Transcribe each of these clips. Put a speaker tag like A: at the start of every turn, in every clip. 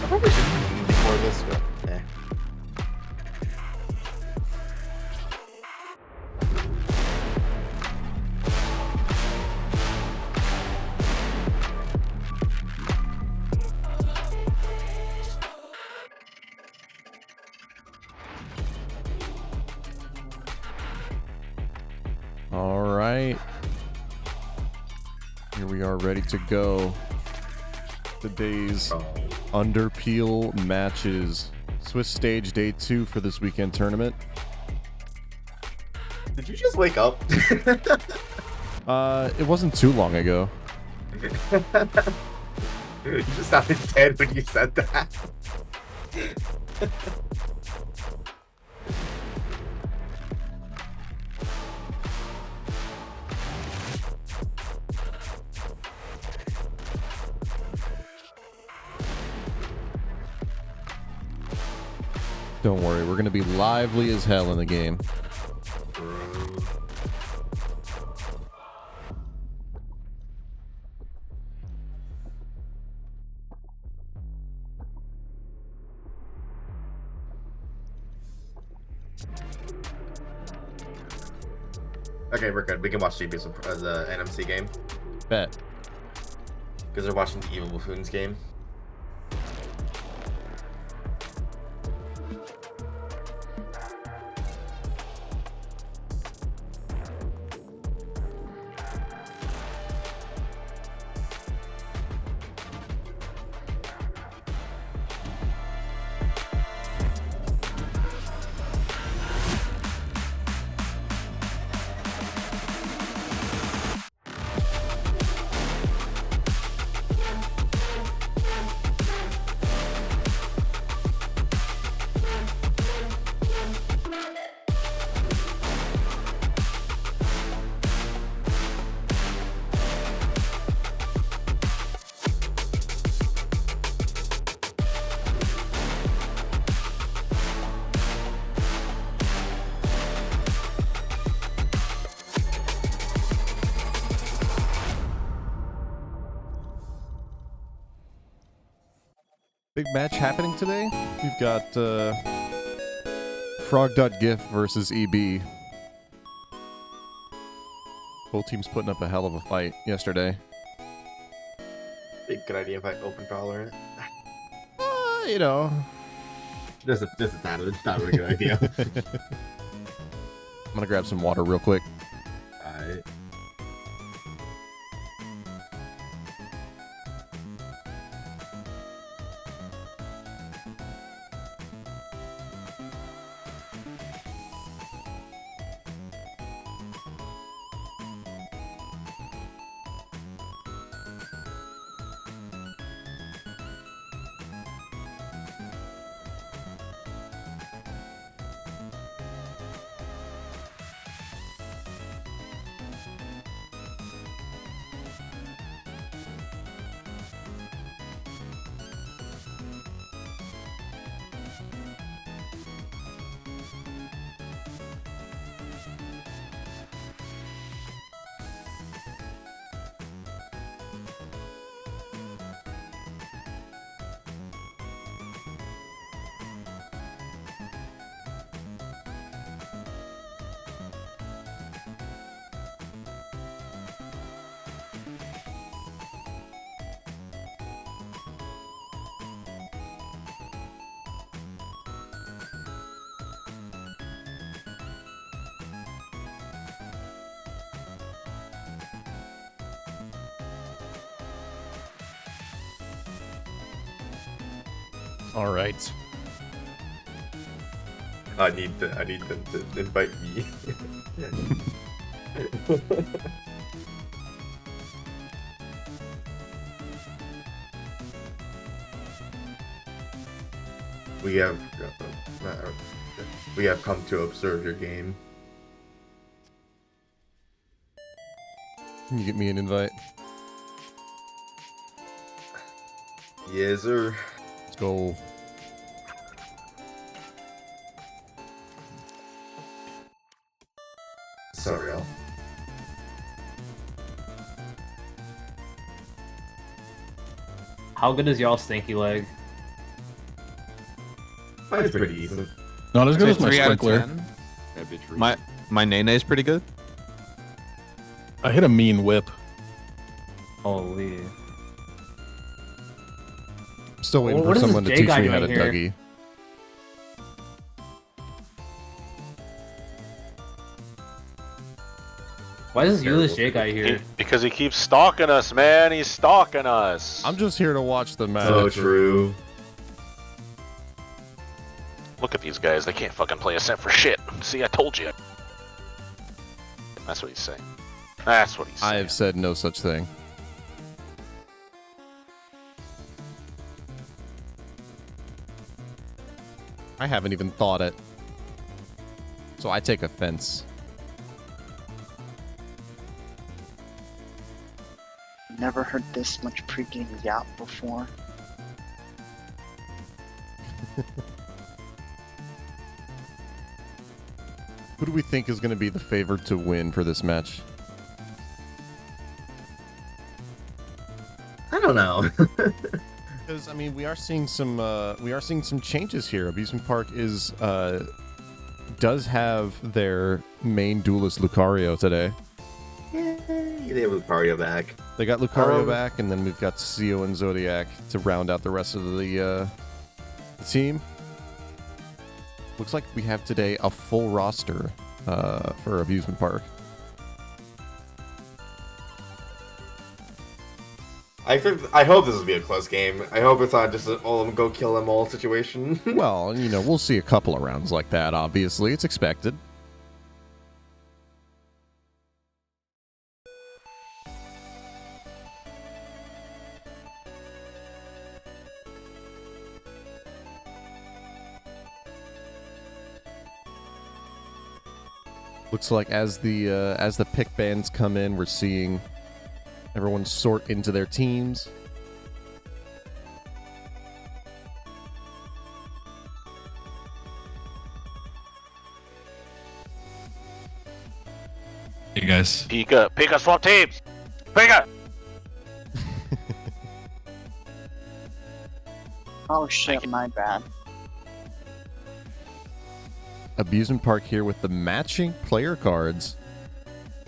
A: Probably should before this, but eh.
B: All right. Here we are ready to go. Today's Underpeel matches. Swiss Stage Day 2 for this weekend tournament.
A: Did you just wake up?
B: It wasn't too long ago.
A: You just sounded dead when you said that.
B: Don't worry, we're going to be lively as hell in the game.
A: Okay, we're good. We can watch GP as a NMC game.
B: Bet.
A: Because they're watching the Evil Buffoons game.
B: Big match happening today. We've got Frog.gif versus EB. Both teams putting up a hell of a fight yesterday.
A: Big good idea if I open Valorant.
B: You know.
A: Just a not a really good idea.
B: I'm gonna grab some water real quick.
A: Alright.
B: All right.
A: I need them to invite me. we have we have come to observe your game.
B: Can you get me an invite?
A: Yes, sir.
B: Let's go.
A: Sorry,
C: How good is y'all stinky leg?
A: mine's pretty even.
D: Not as good as my
E: 3 out of
D: sprinkler.
E: 10. My Nene is pretty good.
D: I hit a mean whip.
C: Holy.
B: Still waiting
C: What
B: for
C: is this
B: someone to
C: J
B: teach
C: guy
B: me how to
C: doing here?
B: Dougie.
C: Why is this useless J guy here?
F: Because he keeps stalking us, man. He's stalking us.
B: I'm just here to watch the match.
A: So true.
F: Look at these guys. They can't fucking play a set for shit. See, I told you. That's what he's saying. That's what he's saying.
B: I have said no such thing. I haven't even thought it. So I take offense.
G: Never heard this much pregame yap before.
B: Who do we think is going to be the favorite to win for this match?
A: I don't know.
B: Because I mean, we are seeing some changes here. Amusement Park is does have their main duelist Lucario today.
A: Yay, they have Lucario back.
B: They got Lucario back, and then we've got Sio and Zodiac to round out the rest of the team. Looks like we have today a full roster for Amusement Park.
A: I hope this will be a close game. I hope it's not just an all of them go kill them all situation.
B: Well, you know, we'll see a couple of rounds like that, obviously. It's expected. Looks like as the pick bands come in, we're seeing everyone sort into their teams.
D: Hey guys.
F: Pika, swap teams. Pika.
G: Oh shit, my bad.
B: Amusement Park here with the matching player cards,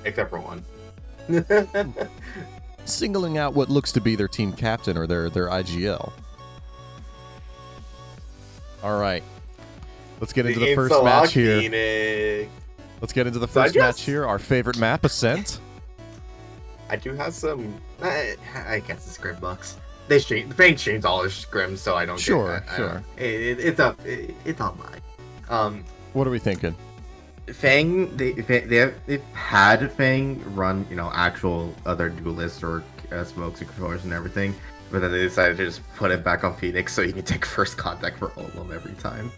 A: Except for one.
B: singling out what looks to be their team captain or their IGL. All right, let's get into the first match here.
A: Phoenix.
B: Let's get into the
A: So I
B: first
A: guess-
B: match here. Our favorite map, Ascent.
A: I do have some. I guess it's Grim Bucks. They change all their scrims, so I don't.
B: Sure,
A: get that.
B: sure.
A: It's on mine.
B: What are we thinking?
A: Fang, they've had Fang run, actual other duelists or smokes and controllers and everything, but then they decided to just put it back on Phoenix so you can take first contact for Olum every time.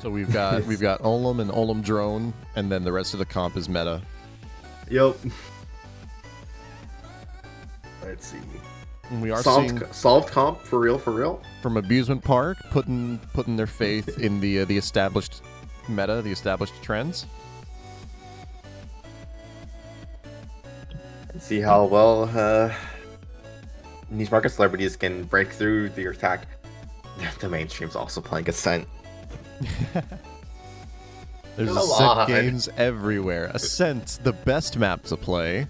B: So we've got Olum and Olum Drone, and then the rest of the comp is meta.
A: Yep. Let's see.
B: And we are seeing
A: solved comp for real.
B: from Amusement Park putting their faith in the established meta, the established trends.
A: And see how well these market celebrities can break through the attack. The mainstream's also playing Ascent.
B: There's
A: Come
B: Ascent
A: on.
B: games everywhere. Ascent, the best map to play.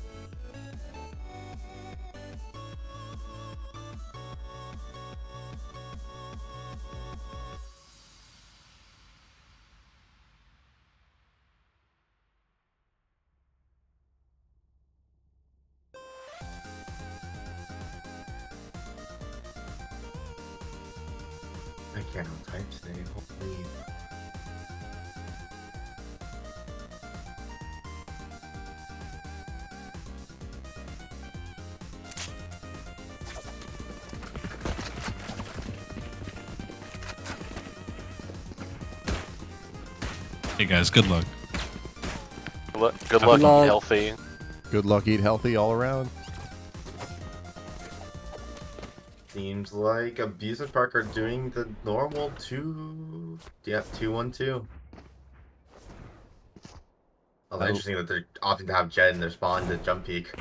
A: I can't type today. Holy.
D: Hey guys, good luck.
F: Good luck,
G: luck.
F: healthy.
B: Good luck, eat healthy all around.
A: Seems like Amusement Park are doing the normal 2-1-2. Although interesting that they're opting to have Jet in their spawn to jump peak.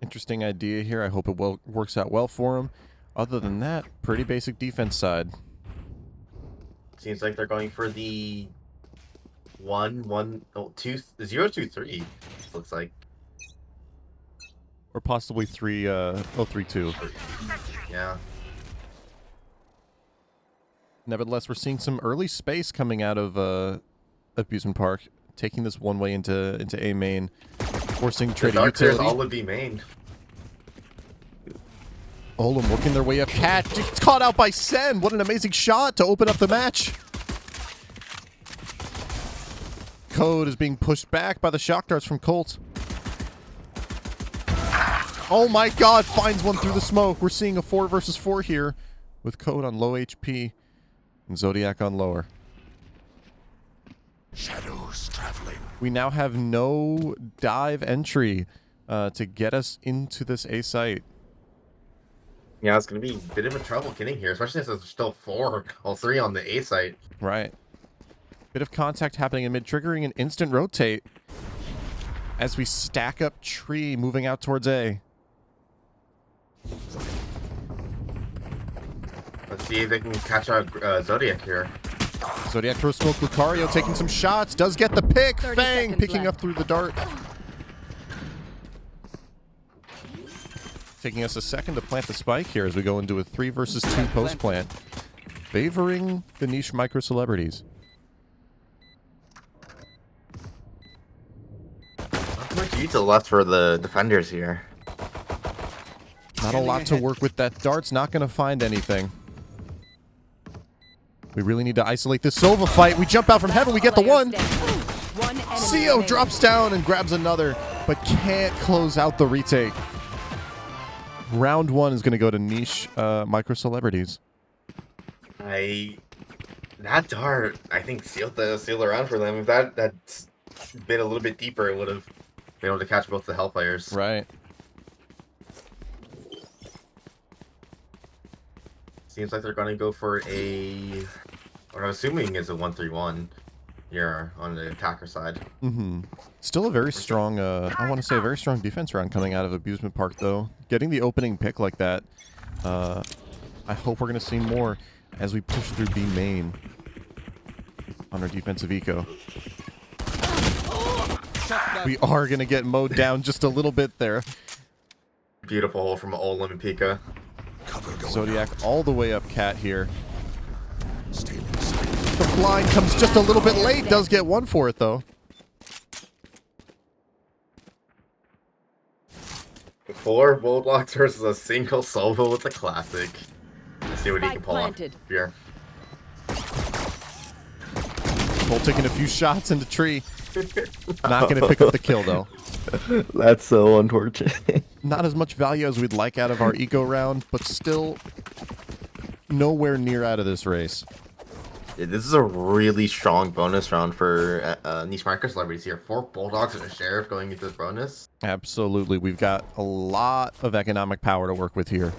B: Interesting idea here. I hope it works out well for them. Other than that, pretty basic defense side.
A: Seems like they're going for the 0-2-3. Looks like.
B: Or possibly 3-2.
A: Yeah.
B: Nevertheless, we're seeing some early space coming out of Amusement Park, taking this one way into A main, forcing
A: The
B: trade
A: Dark Players
B: utility.
A: all would be main.
B: Olem working their way up. Cat gets caught out by Sen. What an amazing shot to open up the match. Code is being pushed back by the shock darts from Colt. Oh my god, finds one through the smoke. We're seeing a 4 versus 4 here with Code on low HP and Zodiac on lower.
H: Shadows traveling.
B: We now have no dive entry to get us into this A site.
A: Yeah, it's going to be a bit of a trouble getting here, especially since there's still 3 on the A site.
B: Right. Bit of contact happening in mid, triggering an instant rotate as we stack up tree moving out towards A.
A: Let's see if they can catch out Zodiac here.
B: Zodiac throws smoke. Lucario taking some shots. Does get the pick.
I: 30
B: Fang
I: seconds
B: picking
I: left.
B: up through the dart. Taking us a second to plant the spike here as we go into a 3 versus 2 post plant. Favoring the niche micro celebrities.
A: Not much util left for the defenders here.
B: Not a lot to work with. That dart's not going to find anything. We really need to isolate this Sova fight. We jump out from heaven. We get the one. CO drops down and grabs another, but can't close out the retake. Round 1 is going to go to niche micro celebrities.
A: That dart, I think, sealed the round for them. If that's been a little bit deeper, it would have been able to catch both the Hellfires.
B: Right.
A: Seems like they're going to go for what I'm assuming is a 1-3-1 here on the attacker side.
B: Mm-hmm. Still a very strong, I want to say a very strong defense round coming out of Amusement Park, though. Getting the opening pick like that, I hope we're going to see more as we push through B main on our defensive eco. We are going to get mowed down just a little bit there.
A: Beautiful hole from Olem and Pika.
B: Zodiac all the way up Cat here. The blind comes just a little bit late. Does get one for it, though.
A: 4 Bulldogs versus a single solo with the classic. Let's see what he can pull off here.
B: Cole taking a few shots into tree. Not going to pick up the kill, though.
A: That's so unfortunate.
B: Not as much value as we'd like out of our eco round, but still nowhere near out of this race.
A: Yeah, this is a really strong bonus round for niche micro celebrities here. 4 Bulldogs and a Sheriff going into this bonus.
B: Absolutely. We've got a lot of economic power to work with here.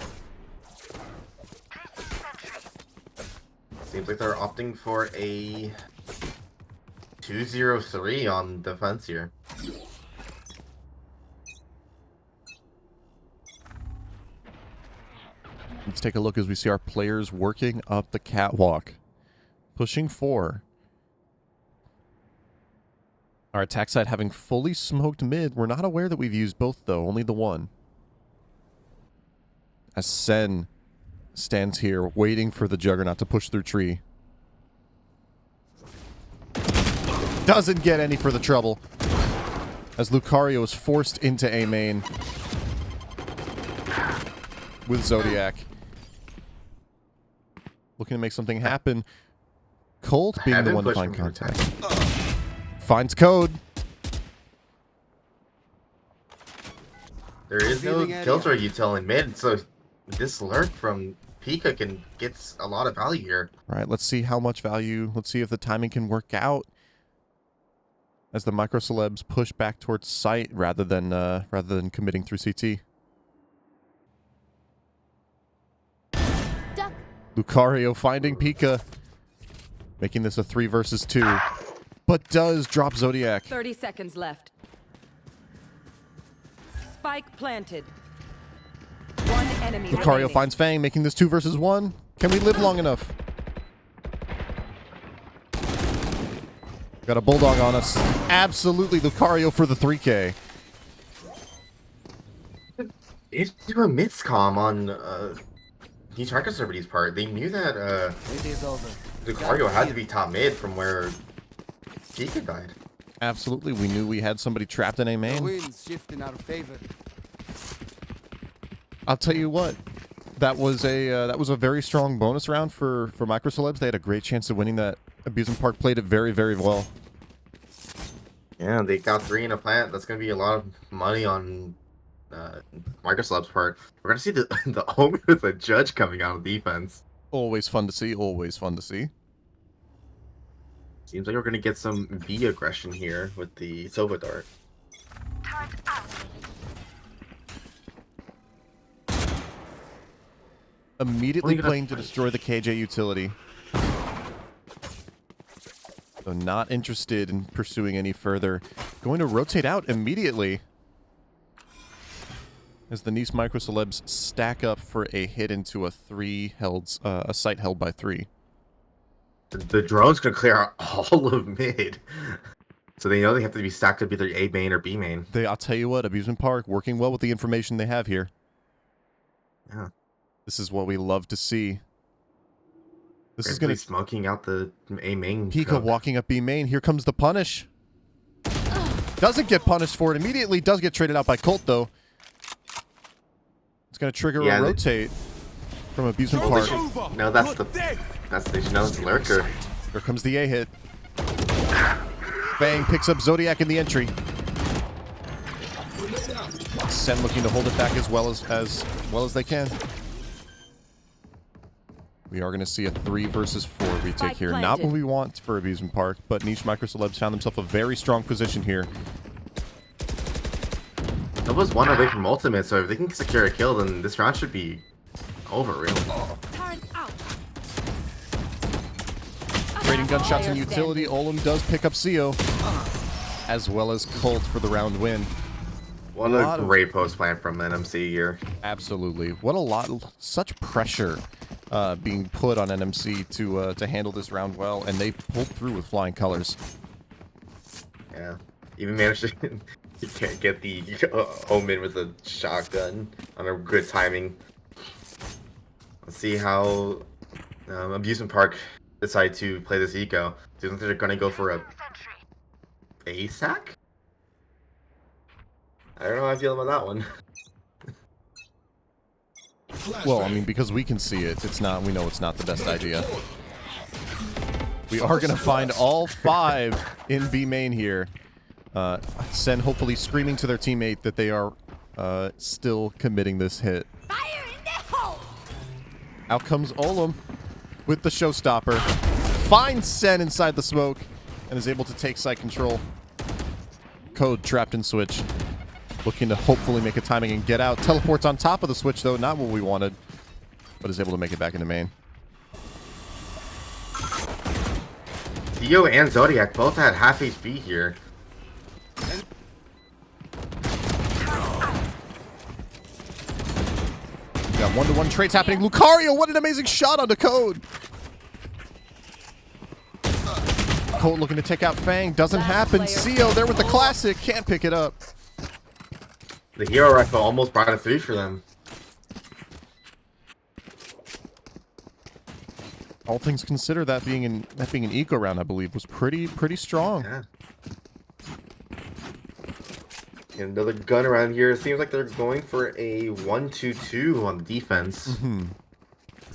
A: Seems like they're opting for a 2-0-3 on defense here.
B: Let's take a look as we see our players working up the catwalk. Pushing 4. Our attack side having fully smoked mid. We're not aware that we've used both, though. Only the one. As Sen stands here waiting for the Juggernaut to push through tree. Doesn't get any for the trouble. As Lucario is forced into A main with Zodiac. looking to make something happen. Colt being the one to find contact. Finds Code.
A: There is no Killjoy util in mid, so this lurk from Pika gets a lot of value here.
B: All right, let's see how much value. Let's see if the timing can work out as the micro celebs push back towards site rather than committing through CT.
H: Duck.
B: Lucario finding Pika, making this a 3 versus 2, but does drop Zodiac.
H: 30 seconds left. Spike planted. One enemy
B: Lucario
H: remaining.
B: finds Fang, making this 2 versus 1. Can we live long enough? Got a Bulldog on us. Absolutely Lucario for the 3K.
A: It's a miscomm on Each Microservity's part. They knew that Lucario had to be top mid from where Pika died.
B: Absolutely, we knew we had somebody trapped in A main.
I: Shifting out of favor.
B: I'll tell you what, that was a very strong bonus round for Micro Celebs. They had a great chance of winning that. Abusement Park played it very, very well.
A: Yeah, they got 3 in a plant. That's gonna be a lot of money on Micro Celebs' part. We're gonna see the Omen with a judge coming out of defense.
B: Always fun to see. Always fun to see.
A: Seems like we're gonna get some V aggression here with the Sova Dart.
B: Immediately playing to destroy the KJ utility. So not interested in pursuing any further. Going to rotate out immediately as the Nice Micro Celebs stack up for a hit into a a site held by 3.
A: The drone's gonna clear out all of mid. So they know they have to be stacked up either A main or B main.
B: I'll tell you what, Abusement Park working well with the information they have here.
A: Yeah.
B: This is what we love to see. This is
A: Gonna
B: going
A: be
B: to...
A: smoking out the A main.
B: Pika
A: truck.
B: walking up B main. Here comes the punish. Doesn't get punished for it immediately. Does get traded out by Colt, though. It's going to trigger a rotate from Abusement Park.
A: No, that's the lurker.
B: Here comes the A hit. Fang picks up Zodiac in the entry. Sen looking to hold it back as well as they can. We are going to see a 3 versus 4 retake here. Not what we want for Abusement Park, but Niche Micro Celebs found themselves a very strong position here.
A: That was 1 away from ultimate, so if they can secure a kill, then this round should be over, really.
B: Trading gunshots in utility. Olum does pick up CO, as well as Colt for the round win.
A: What a great post plan from NMC here.
B: Absolutely. What a lot, such pressure being put on NMC to handle this round well, and they pulled through with flying colors.
A: Yeah, even managed to get the Omen with a shotgun on a good timing. Let's see how Abusement Park decide to play this eco. Do you think they're gonna go for a sack? I don't know how I feel about that one.
B: Well, I mean, because we can see it, we know it's not the best idea. We are going to find all 5 in B main here. Sen hopefully screaming to their teammate that they are still committing this hit.
H: Fire in the hole!
B: Out comes Olum with the showstopper. Finds Sen inside the smoke and is able to take site control. Code trapped in switch. Looking to hopefully make a timing and get out. Teleports on top of the switch, though. Not what we wanted. But is able to make it back into main.
A: Theo and Zodiac both had half HP here.
B: We got 1-to-1 trades happening. Lucario, what an amazing shot onto Code. Code looking to take out Fang. Doesn't happen. CO there with the classic. Can't pick it up.
A: The hero rifle almost brought a 3 for them.
B: All things considered, that being an eco round, I believe, was pretty strong.
A: Yeah. And another gun around here. It seems like they're going for a 1-2-2 on the defense.
B: Mm-hmm.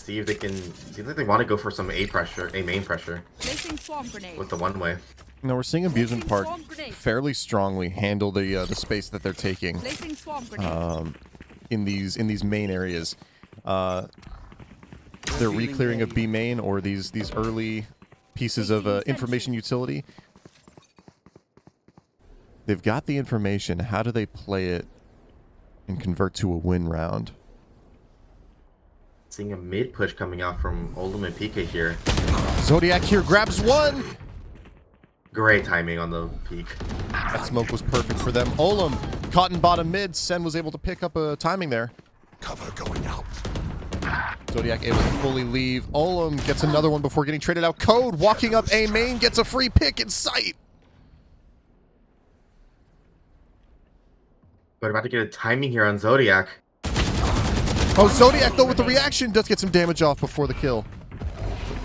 A: see if they can. Seems like they want to go for some A pressure, A main pressure
H: Placing swarm grenade.
A: with the one way.
B: Now we're seeing Abusement Park fairly strongly handle the space that they're taking
H: Placing swarm grenade.
B: in these main areas. They're re-clearing of B main or these early pieces of information utility. They've got the information. How do they play it and convert to a win round?
A: Seeing a mid push coming out from Oldham and PK here.
B: Zodiac here grabs one.
A: Great timing on the peak.
B: That smoke was perfect for them. Olam caught in bottom mid. Sen was able to pick up a timing there.
I: Cover going out.
B: Zodiac able to fully leave. Olam gets another one before getting traded out. Code walking up A main gets a free pick in sight.
A: But about to get a timing here on Zodiac.
B: Oh, Zodiac though with the reaction does get some damage off before the kill.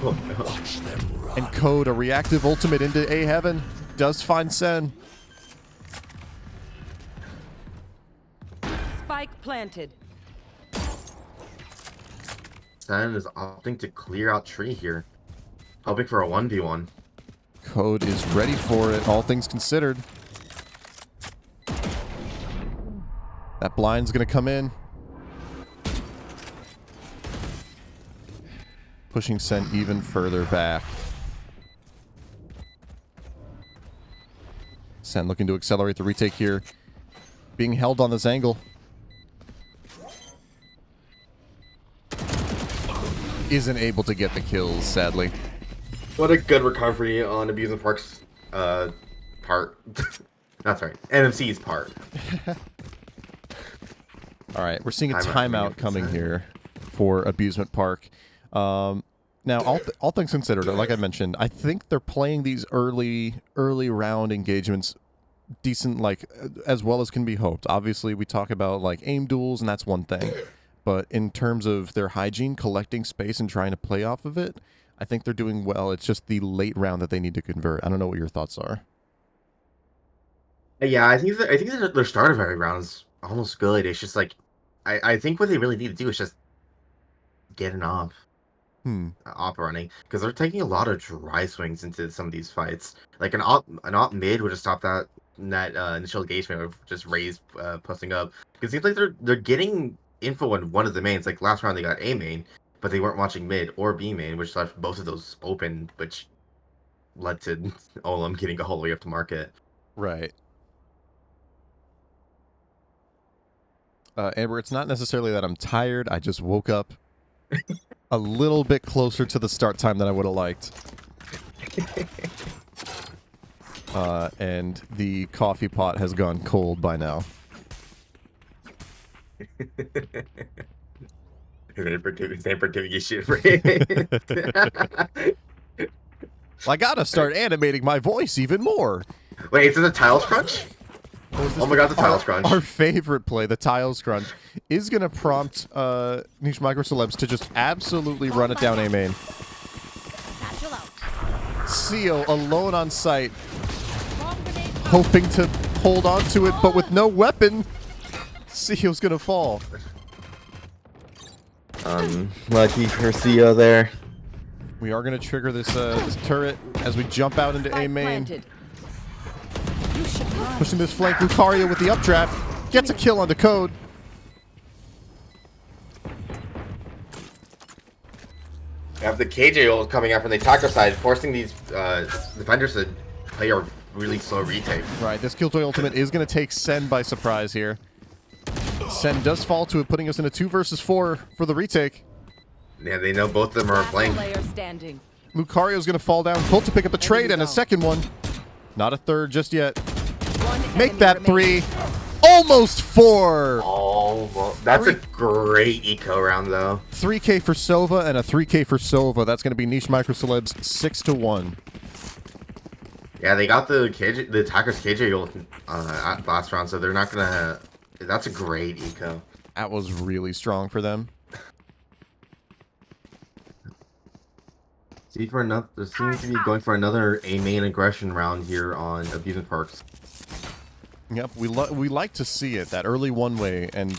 A: Oh, no.
B: And Code, a reactive ultimate into A heaven, does find Sen.
H: Spike planted.
A: Sen is opting to clear out tree here. Hoping for a 1v1.
B: Code is ready for it, all things considered. That blind's gonna come in. Pushing Sen even further back. Sen looking to accelerate the retake here. Being held on this angle. Isn't able to get the kills, sadly.
A: What a good recovery on Abusement Park's part. That's right, NMC's part.
B: Alright, we're seeing a
A: Timeout
B: timeout coming here for Abusement Park. Now, all things considered, like I mentioned, I think they're playing these early round engagements decent, like, as well as can be hoped. Obviously, we talk about, like, aim duels, and that's one thing. But in terms of their hygiene, collecting space and trying to play off of it, I think they're doing well. It's just the late round that they need to convert. I don't know what your thoughts are.
A: Yeah, I think their start of every round is almost good. It's just like, I think what they really need to do is just get an op running, because they're taking a lot of dry swings into some of these fights. Like an op mid would have stopped that initial engagement, would just raise posting up. Because it seems like they're getting info on one of the mains. Like last round they got A main, but they weren't watching mid or B main, which left both of those open, which led to Olam getting all the way up to market.
B: Right. Amber, it's not necessarily that I'm tired. I just woke up a little bit closer to the start time than I would have liked. And the coffee pot has gone cold by now. I gotta start animating my voice even more.
A: Wait, is it a tiles crunch? Oh my god, the tiles crunch.
B: Our favorite play, the tiles crunch, is going to prompt Niche Micro Celebs to just absolutely run it down A main. Seal alone on site, hoping to hold on to it, but with no weapon, Seal's going to fall.
J: Lucky for Seal there.
B: We are going to trigger this turret as we jump out into A main. Pushing this flank, Lucario with the updraft. Gets a kill on the Code.
A: You have the KJ ult coming out from the attacker side, forcing these defenders to play a really slow retake.
B: Right, this Killjoy ultimate is going to take Sen by surprise here. Sen does fall to it, putting us in a 2 versus 4 for the retake.
A: Yeah, they know both of them are playing.
B: Lucario's going to fall down. Colt to pick up a trade and a second one. Not a third just yet. Make that 3. Almost 4.
A: Oh, well, that's a great eco round, though.
B: 3K for Sova and a 3K for Sova. That's going to be Niche Micro Celebs 6-1.
A: Yeah, they got the attacker's KJ ult at last round, so they're not going to... That's a great eco.
B: That was really strong for them.
A: See for another, there seems to be going for another A main aggression round here on Abusement Parks.
B: Yep, we like to see it, that early one way and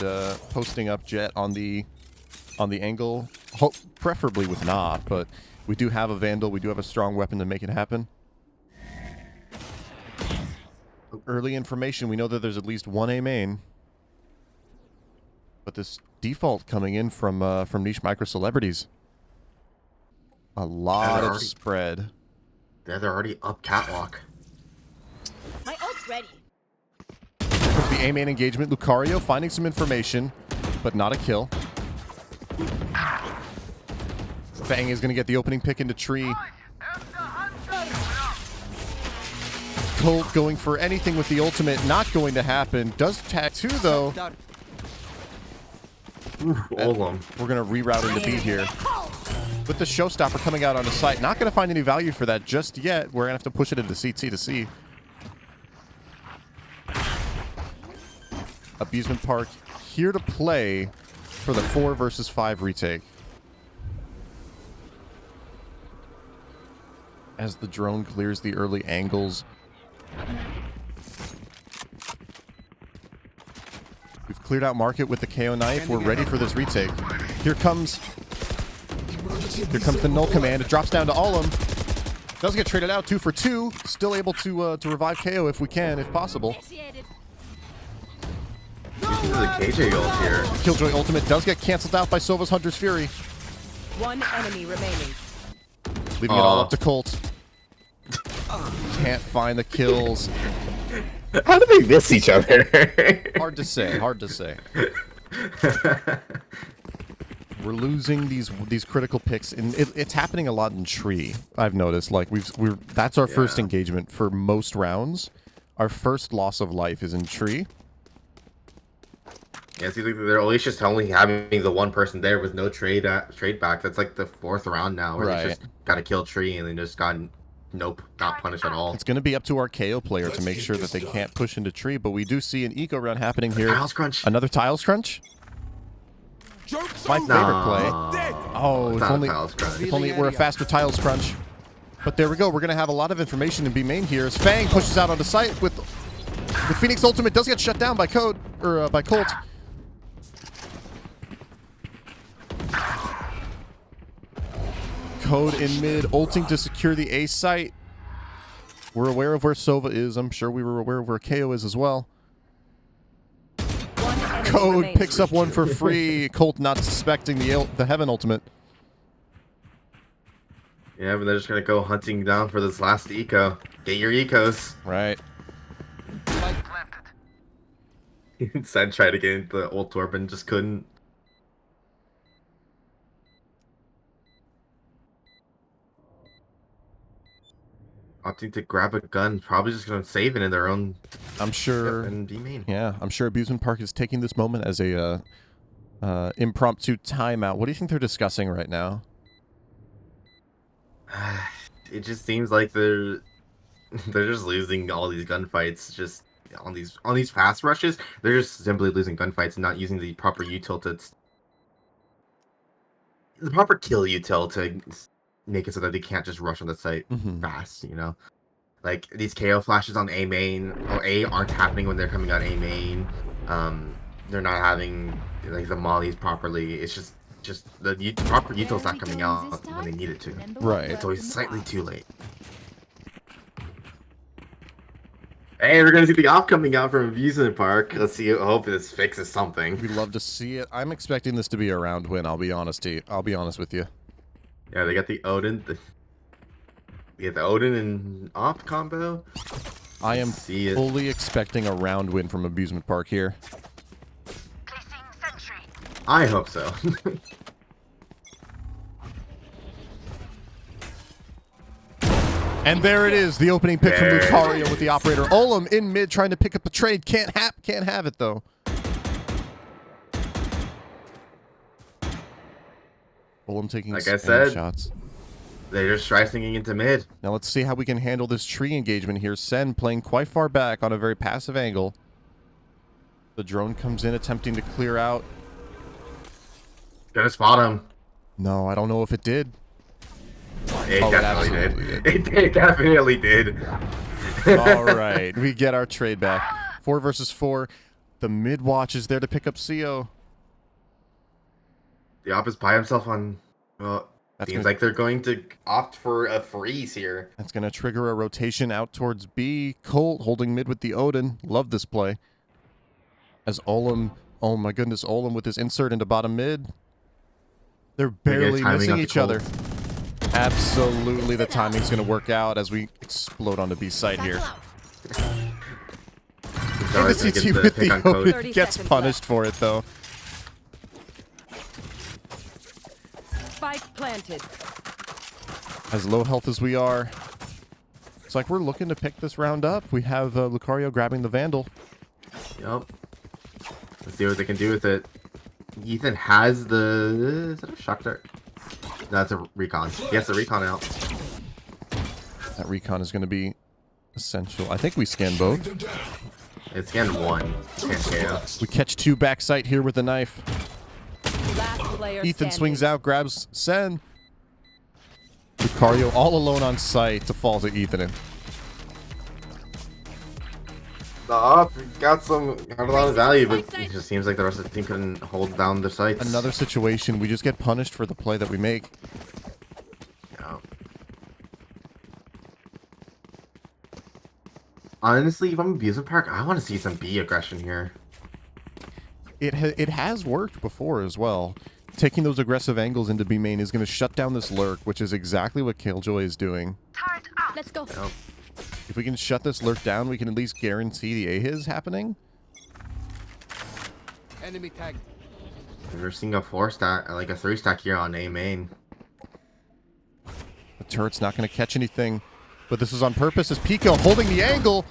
B: posting up Jet on the angle preferably with not, but we do have a Vandal. We do have a strong weapon to make it happen. Early information, we know that there's at least one A main. But this default coming in from niche micro celebrities. A lot of spread.
A: Yeah, they're already up catwalk.
H: My ult's ready.
B: The A main engagement, Lucario finding some information, but not a kill. Fang is going to get the opening pick into tree. Colt going for anything with the ultimate, not going to happen. Does tattoo though.
A: Olum.
B: We're going to reroute into B here. With the showstopper coming out on the site, not going to find any value for that just yet. We're going to have to push it into CT to see. Abusement Park here to play for the 4 versus 5 retake. As the drone clears the early angles. We've cleared out market with the KO knife. We're ready for this retake. Here comes the null command. It drops down to Olum. Does get traded out 2 for 2. Still able to revive KO if we can, if possible.
A: Using the KJ ult here.
B: Killjoy ultimate does get canceled out by Sova's Hunter's Fury.
H: One enemy remaining.
B: Leaving it all up to Colt. Can't find the kills.
J: How do they miss each other?
B: Hard to say. Hard to say. We're losing these critical picks, and it's happening a lot in tree. I've noticed. Like that's our first engagement for most rounds. Our first loss of life is in tree.
A: Yeah, see, they're always just only having the one person there with no trade back. That's like the 4th round now, where they just got to kill tree and they just got nope, not punished at all.
B: It's going to be up to our KO player to make sure that they can't push into tree, but we do see an eco round happening here.
A: Tiles crunch.
B: Another tiles crunch. My favorite play. Oh, if only it were a faster tiles crunch. But there we go. We're going to have a lot of information in B main here as Fang pushes out onto site with Phoenix ultimate. Does get shut down by Colt. Code in mid, ulting to secure the A site. We're aware of where Sova is. I'm sure we were aware of where KO is as well. Code picks up one for free. Colt not suspecting the Heaven ultimate.
A: Yeah, but they're just going to go hunting down for this last eco. Get your ecos.
B: Right.
A: Instead, tried to get into the ult orb and just couldn't. Opting to grab a gun, probably just going to save it in their own.
B: I'm sure.
A: And B main.
B: Yeah, I'm sure Abusement Park is taking this moment as a impromptu timeout. What do you think they're discussing right now?
A: It just seems like they're just losing all these gunfights. Just on these fast rushes, they're just simply losing gunfights and not using the proper util the proper kill util to make it so that they can't just rush on the site fast, you know? Like, these KO flashes on A main, or A aren't happening when they're coming out A main. They're not having, like, the mollies properly. It's just the proper util's not coming out when they need it to.
B: Right.
A: It's always slightly too late. Hey, we're gonna see the off coming out from Abusement Park. Let's see. I hope this fixes something.
B: We'd love to see it. I'm expecting this to be a round win. I'll be honest with you.
A: Yeah, they got the Odin. The Odin and op combo.
B: I am fully expecting a round win from Abusement Park here.
A: I hope so.
B: And there it is, the opening pick from Lucario with the operator. Olum in mid trying to pick up the trade. Can't have it though. Olum taking
A: like I said,
B: shots.
A: They're just try-singing into mid.
B: Now let's see how we can handle this tree engagement here. Sen playing quite far back on a very passive angle. The drone comes in attempting to clear out.
A: Gonna spot him.
B: No, I don't know if it did.
A: It definitely did. It definitely did.
B: All right, we get our trade back. 4 versus 4. The mid watch is there to pick up CO.
A: The op is by himself on Well,
B: That's
A: seems
B: gonna-
A: like they're going to opt for a freeze here.
B: That's going to trigger a rotation out towards B. Colt holding mid with the Odin. Love this play. As Olim, oh my goodness, Olim with his insert into bottom mid. They're barely
A: timing
B: missing
A: of the
B: each other.
A: Colt.
B: Absolutely, the timing's going to work out as we explode onto B side here. And the CT with the Odin
H: 30
B: gets
H: seconds
B: punished
H: left.
B: for it, though.
H: Spike planted.
B: As low health as we are. It's like we're looking to pick this round up. We have Lucario grabbing the Vandal.
A: Yep. Let's see what they can do with it. Ethan has the... Is that a shock dart? No, that's a recon. He has the recon out.
B: That recon is going to be essential. I think we scan both.
A: It's again one. Can't KO.
B: We catch two backside here with the knife.
H: Last player
B: Ethan
H: standing.
B: swings out, grabs Sen. Lucario all alone on site to fall to Ethan.
A: The up got a lot of value, but it just seems like the rest of the team couldn't hold down their sights.
B: Another situation, we just get punished for the play that we make.
A: Yeah. Honestly, if I'm Amusement Park, I want to see some B aggression here.
B: It has worked before as well. Taking those aggressive angles into B main is going to shut down this lurk, which is exactly what Killjoy is doing.
H: Let's go.
A: Yep.
B: If we can shut this lurk down, we can at least guarantee the AHIS happening.
I: Enemy tagged.
A: We're seeing a 4-stack, like a 3-stack here on A main.
B: The turret's not going to catch anything, but this is on purpose as Pico, holding the angle,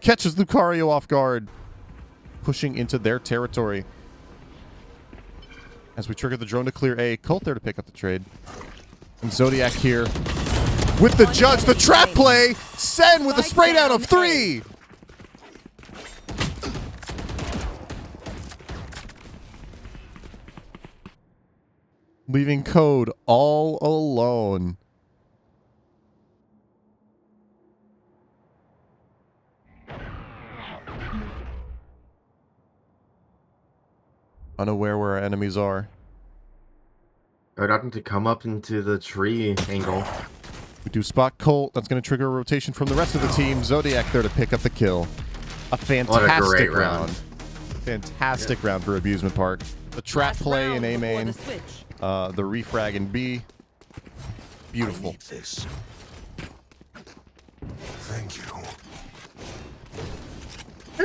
B: catches Lucario off guard, pushing into their territory. As we trigger the drone to clear A, Colt there to pick up the trade. And Zodiac here with the judge, the trap play, Sen with a spray down of 3. Leaving Code all alone. Unaware where our enemies are.
A: They're not to come up into the tree angle.
B: We do spot Colt. That's going to trigger a rotation from the rest of the team. Zodiac there to pick up the kill. A fantastic
A: great
B: round.
A: round.
B: Fantastic round for Abusement Park. The trap
H: Last
B: play
H: round
B: in A
H: before
B: main.
H: the switch.
B: The refrag in B. Beautiful.
I: This. Thank you.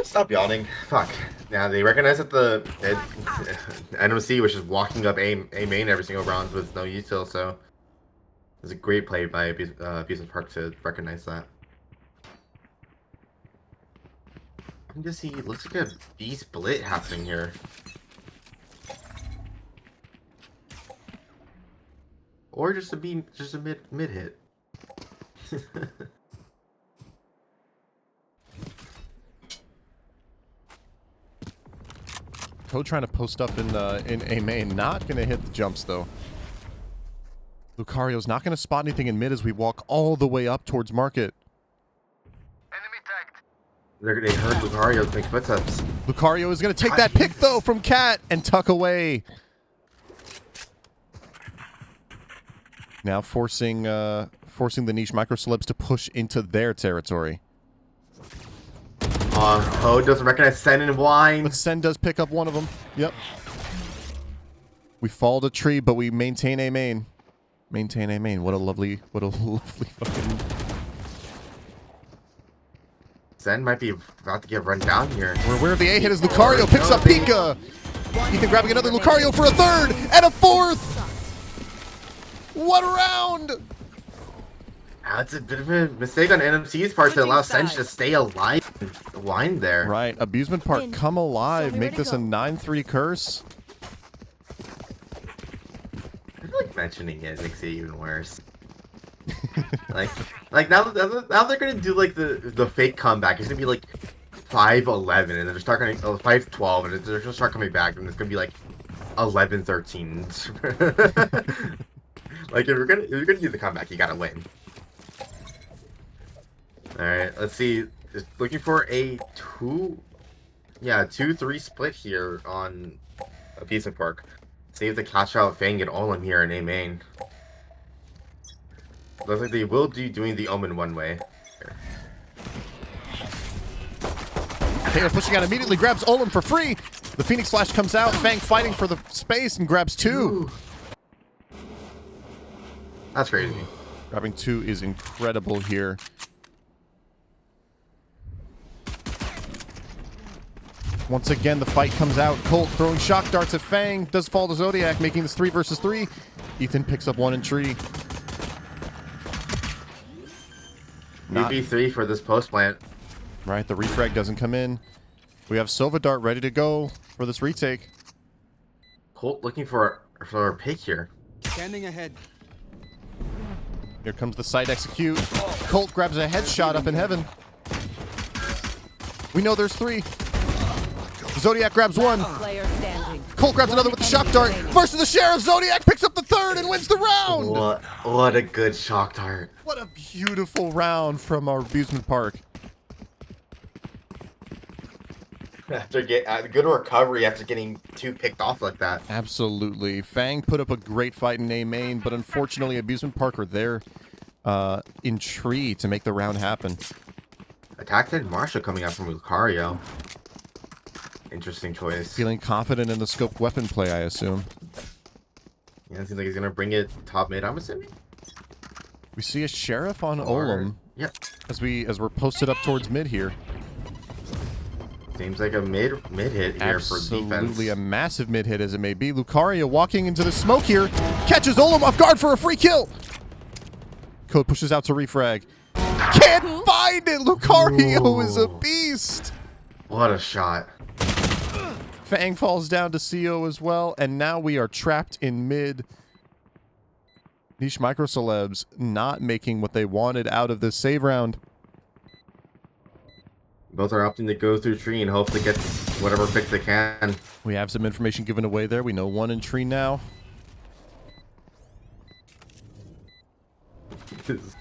A: Stop yawning. Fuck. Yeah, they recognize that the NMC was just walking up A main every single round with no util, so it's a great play by Abusement Park to recognize that. I can just see, it looks like a B split happening here. Or just a B, just a mid hit.
B: Code trying to post up in A main. Not going to hit the jumps, though. Lucario's not going to spot anything in mid as we walk all the way up towards market.
A: They heard Lucario make footsteps.
B: Lucario is going to take that pick, though, from Cat and tuck away. Now forcing the niche micro celebs to push into their territory.
A: Code doesn't recognize Sen and Wine.
B: But Sen does pick up one of them. Yep. We fall to tree, but we maintain A main. Maintain A main. What a lovely fucking...
A: Sen might be about to get run down here.
B: We're aware of the A hit as Lucario picks up Pika. Ethan grabbing another Lucario for a third and a fourth. What a round!
A: That's a bit of a mistake on NMC's part to allow Sen to stay alive and wind there.
B: Right, Abusement Park, come alive. Make this a 9-3 curse.
A: I feel like mentioning it makes it even worse. like now they're gonna do like the fake comeback. It's gonna be like 5-11, and they're start going 5-12, and they're gonna start coming back, and it's gonna be like 11-13. Like if you're gonna do the comeback, you gotta win. All right, let's see. Just looking for a 2-3 split here on Abusement Park. See if they catch out Fang and Olin here in A main. Looks like they will be doing the Omen one way.
B: KO pushing out immediately, grabs Olin for free. The Phoenix Flash comes out, Fang fighting for the space and grabs 2.
A: Ooh. That's crazy.
B: Grabbing 2 is incredible here. Once again, the fight comes out. Colt throwing shock darts at Fang. Does fall to Zodiac, making this 3 versus 3. Ethan picks up 1 in tree.
A: 3v3 for this post plant.
B: Right, the refrag doesn't come in. We have Sova Dart ready to go for this retake.
A: Colt looking for a pick here.
I: Standing ahead.
B: Here comes the side execute. Colt grabs a headshot up in heaven. We know there's 3. Zodiac grabs 1.
H: Player standing.
B: Colt grabs another with the shock dart. First to the Sheriff. Zodiac picks up the 3rd and wins the round.
A: What a good shock dart.
B: What a beautiful round from our amusement park.
A: After good recovery after getting 2 picked off like that.
B: Absolutely. Fang put up a great fight in A main, but unfortunately amusement park were there in tree to make the round happen.
A: Attack and Marshall coming out from Lucario. Interesting choice.
B: Feeling confident in the scoped weapon play, I assume.
A: Yeah, it seems like he's gonna bring it top mid, I'm assuming.
B: We see a Sheriff on Olin.
A: Yep.
B: As we're posted up towards mid here.
A: Seems like a mid hit here for defense.
B: Absolutely a massive mid hit as it may be. Lucario walking into the smoke here. Catches Olin off guard for a free kill. Code pushes out to refrag. Can't find it! Lucario is a beast!
A: What a shot.
B: Fang falls down to CO as well, and now we are trapped in mid. Niche Micro Celebs not making what they wanted out of this save round.
A: Both are opting to go through tree and hope to get whatever picks they can.
B: We have some information given away there. We know 1 in tree now.
A: This is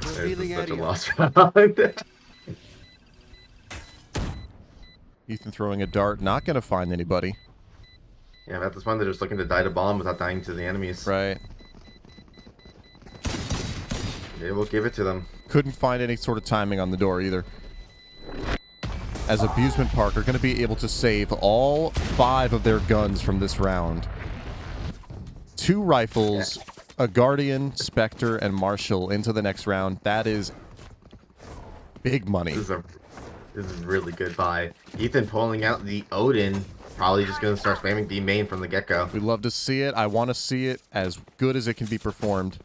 A: such a lost round.
B: Ethan throwing a dart, not going to find anybody.
A: Yeah, at this point they're just looking to die to bomb without dying to the enemies.
B: Right.
A: They will give it to them.
B: Couldn't find any sort of timing on the door either. As Abusement Park are going to be able to save all 5 of their guns from this round. 2 rifles, a Guardian, Spectre, and Marshall into the next round. That is big money.
A: This is a really good buy. Ethan pulling out the Odin. Probably just going to start spamming B main from the get-go.
B: We love to see it. I want to see it as good as it can be performed.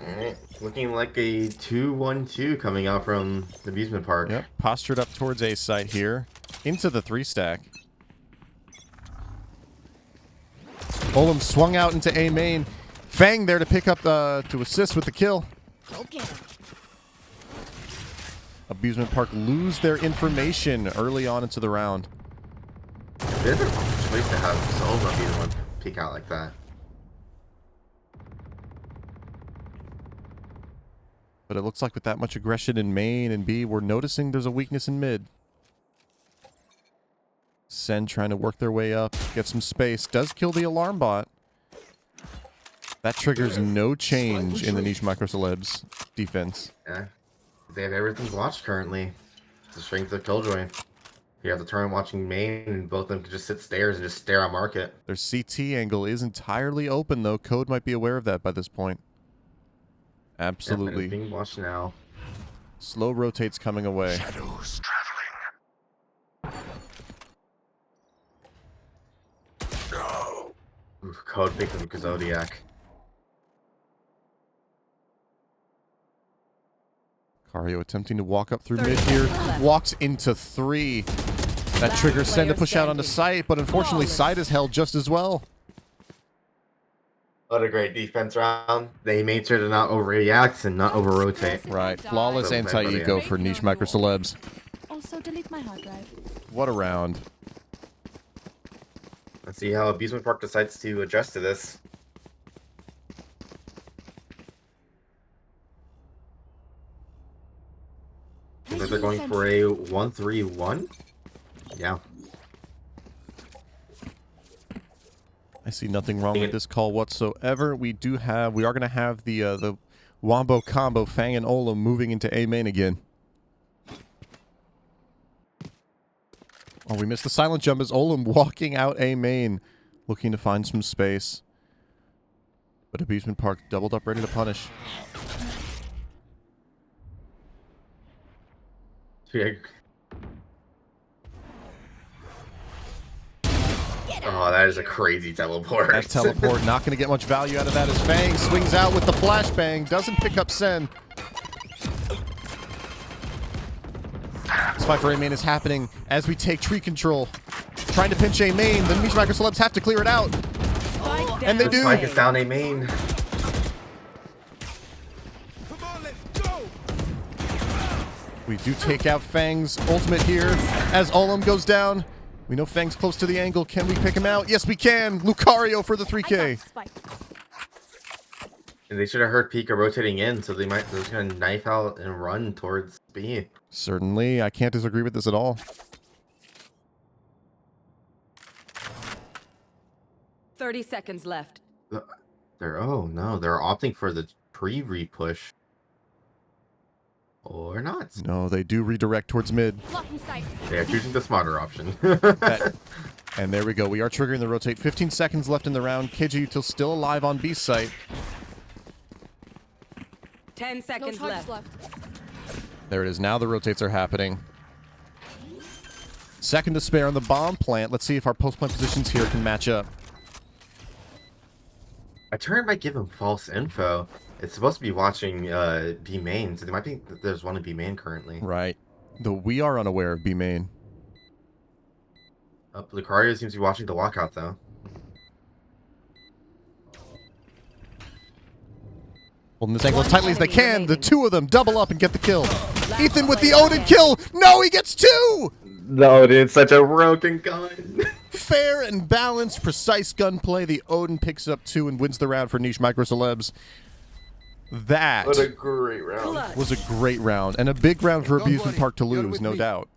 A: Alright, looking like a 2-1-2 coming out from the amusement park.
B: Yep, postured up towards A site here. Into the 3-stack. Olin swung out into A main. Fang there to pick up, to assist with the kill.
H: Okay.
B: Abusement Park lose their information early on into the round.
A: There's a choice to have Sova be the one to peek out like that.
B: But it looks like with that much aggression in main and B, we're noticing there's a weakness in mid. Sen trying to work their way up, get some space. Does kill the alarm bot. That triggers no change in the Niche Micro Celebs defense.
A: Yeah. They have everything watched currently. It's the strength of Killjoy. You have the turn watching main, and both of them can just sit stairs and just stare at market.
B: Their CT angle is entirely open, though. Code might be aware of that by this point. Absolutely.
A: Yeah, being watched now.
B: Slow rotates coming away.
F: Shadows traveling.
A: No. Ooh, Code picked up Zodiac.
B: Cario attempting to walk up through mid here. Walks into 3. That triggers Sen to push out onto site, but unfortunately side is held just as well.
A: What a great defense round. They made sure to not overreact and not over-rotate.
B: Right. Flawless anti-eco for Niche Micro Celebs.
H: Also, delete my hard drive.
B: What a round.
A: Let's see how Abusement Park decides to adjust to this. Looks like they're going for a 1-3-1. Yeah.
B: I see nothing wrong with this call whatsoever. We are going to have the Wombo combo, Fang and Olam, moving into A main again. Oh, we missed the silent jump as Olam walking out A main, looking to find some space. But Abusement Park doubled up, ready to punish.
A: Yeah. Oh, that is a crazy teleport.
B: That teleport, not going to get much value out of that as Fang swings out with the flashbang, doesn't pick up Sen. This fight for A main is happening as we take tree control. Trying to pinch A main, the Niche Micro Celebs have to clear it out. And they do.
A: Spike is down A main.
B: We do take out Fang's ultimate here as Olam goes down. We know Fang's close to the angle. Can we pick him out? Yes, we can. Lucario for the 3K.
A: And they should have heard Pika rotating in, so they're just gonna knife out and run towards B.
B: Certainly, I can't disagree with this at all.
H: 30 seconds left.
A: They're opting for the pre-repush. Or not.
B: No, they do redirect towards mid.
A: They are choosing the smarter option.
B: And there we go. We are triggering the rotate. 15 seconds left in the round. KG still alive on B site.
H: 10 seconds left.
B: There it is. Now the rotates are happening. Second to spare on the bomb plant. Let's see if our post-plant positions here can match up.
A: I turn might give him false info. It's supposed to be watching B main, so they might think that there's one in B main currently.
B: Right. Though we are unaware of B main.
A: Lucario seems to be watching the walkout though.
B: Holding this angle as tightly as they can. The two of them double up and get the kill. Ethan with the Odin kill. No, he gets two!
A: No, dude, such a broken gun.
B: Fair and balanced, precise gunplay. The Odin picks up two and wins the round for Niche Micro Celebs. That
A: What a great round.
B: was a great round. And a big round for Abusement Park to lose, no doubt.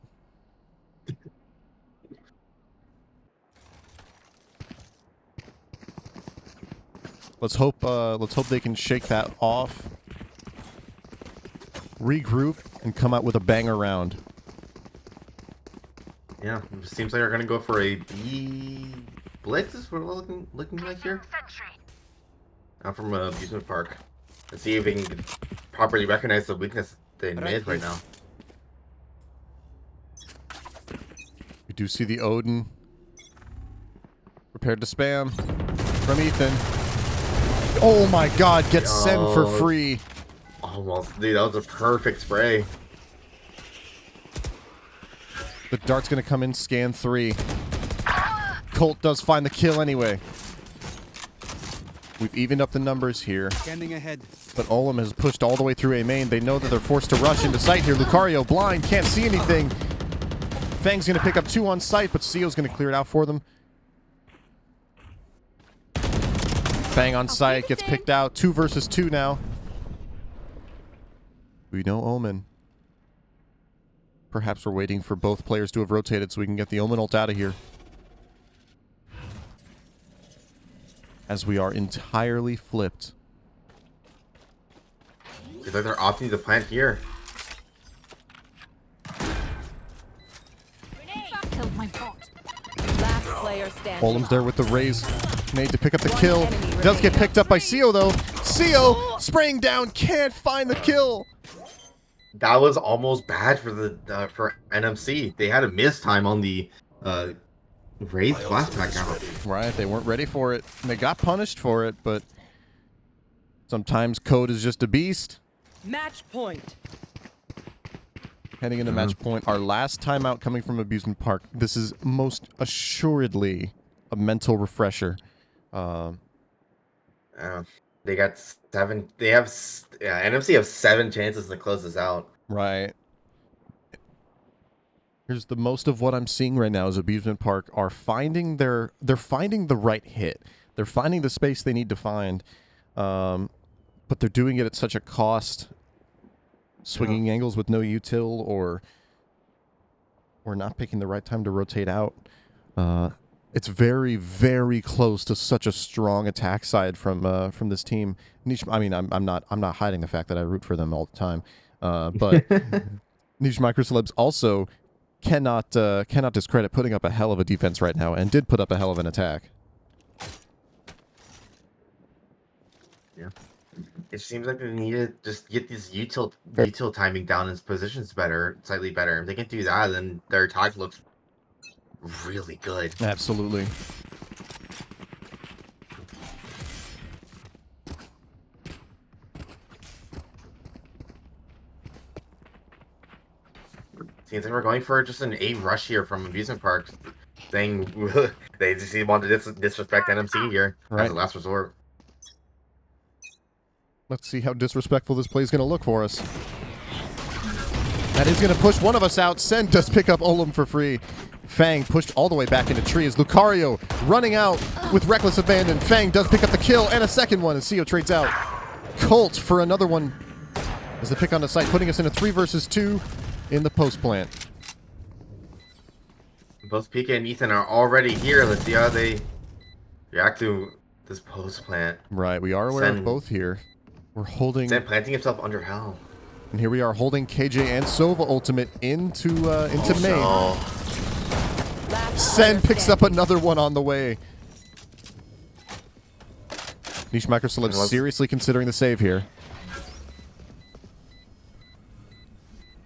B: Let's hope they can shake that off. Regroup and come out with a banger round.
A: Yeah, it seems like they're gonna go for a B blitz is what we're looking like here. Out from Abusement Park. Let's see if we can properly recognize the weakness in mid right now.
B: We do see the Odin. Prepared to spam from Ethan. Oh my god, gets Sen for free.
A: Almost. Dude, that was a perfect spray.
B: The dart's gonna come in, scan 3. Colt does find the kill anyway. We've evened up the numbers here.
I: Scanning ahead.
B: But Olam has pushed all the way through A main. They know that they're forced to rush into sight here. Lucario blind, can't see anything. Fang's gonna pick up 2 on sight, but Sio's gonna clear it out for them. Fang on sight, gets picked out. 2 versus 2 now. We know Omen. Perhaps we're waiting for both players to have rotated so we can get the Omen ult out of here. As we are entirely flipped.
A: It's like they're opting to plant here.
H: Last player standing.
B: Olam's there with the raise. Nade to pick up the kill. Does get picked up by Sio though. Sio spraying down, can't find the kill.
A: That was almost bad for the for NMC. They had a miss time on the raised flashback out.
B: Right, they weren't ready for it. They got punished for it, but sometimes code is just a beast.
H: Match point.
B: Heading into match point. Our last timeout coming from Abusement Park. This is most assuredly a mental refresher.
A: They got 7. They have NMC have 7 chances to close this out.
B: Right. Here's the most of what I'm seeing right now is Abusement Park are finding they're finding the right hit. They're finding the space they need to find, but they're doing it at such a cost. Swinging angles with no util or not picking the right time to rotate out. It's very, very close to such a strong attack side from this team. Niche, I mean, I'm not hiding the fact that I root for them all the time, but Niche Microcelebs also cannot discredit putting up a hell of a defense right now, and did put up a hell of an attack.
A: Yeah. It seems like they need to just get this util timing down and positions slightly better. If they can do that, then their attack looks really good.
B: Absolutely.
A: Seems like we're going for just an A rush here from amusement parks. Saying they just want to disrespect NMC here as a last resort.
B: Let's see how disrespectful this play is going to look for us. That is going to push one of us out. Sen does pick up Olum for free. Fang pushed all the way back into tree as Lucario running out with reckless abandon. Fang does pick up the kill and a second one as Sio trades out. Colt for another one as the pick on the site, putting us in a 3 versus 2 in the post plant.
A: Both Pika and Ethan are already here. Let's see how they react to this post plant.
B: Right, we are aware of both here. We're holding...
A: Sen planting himself under hell.
B: And here we are holding KJ and Sova ultimate into main.
A: No.
B: Sen picks up another one on the way. Niche Microceleb seriously considering the save here.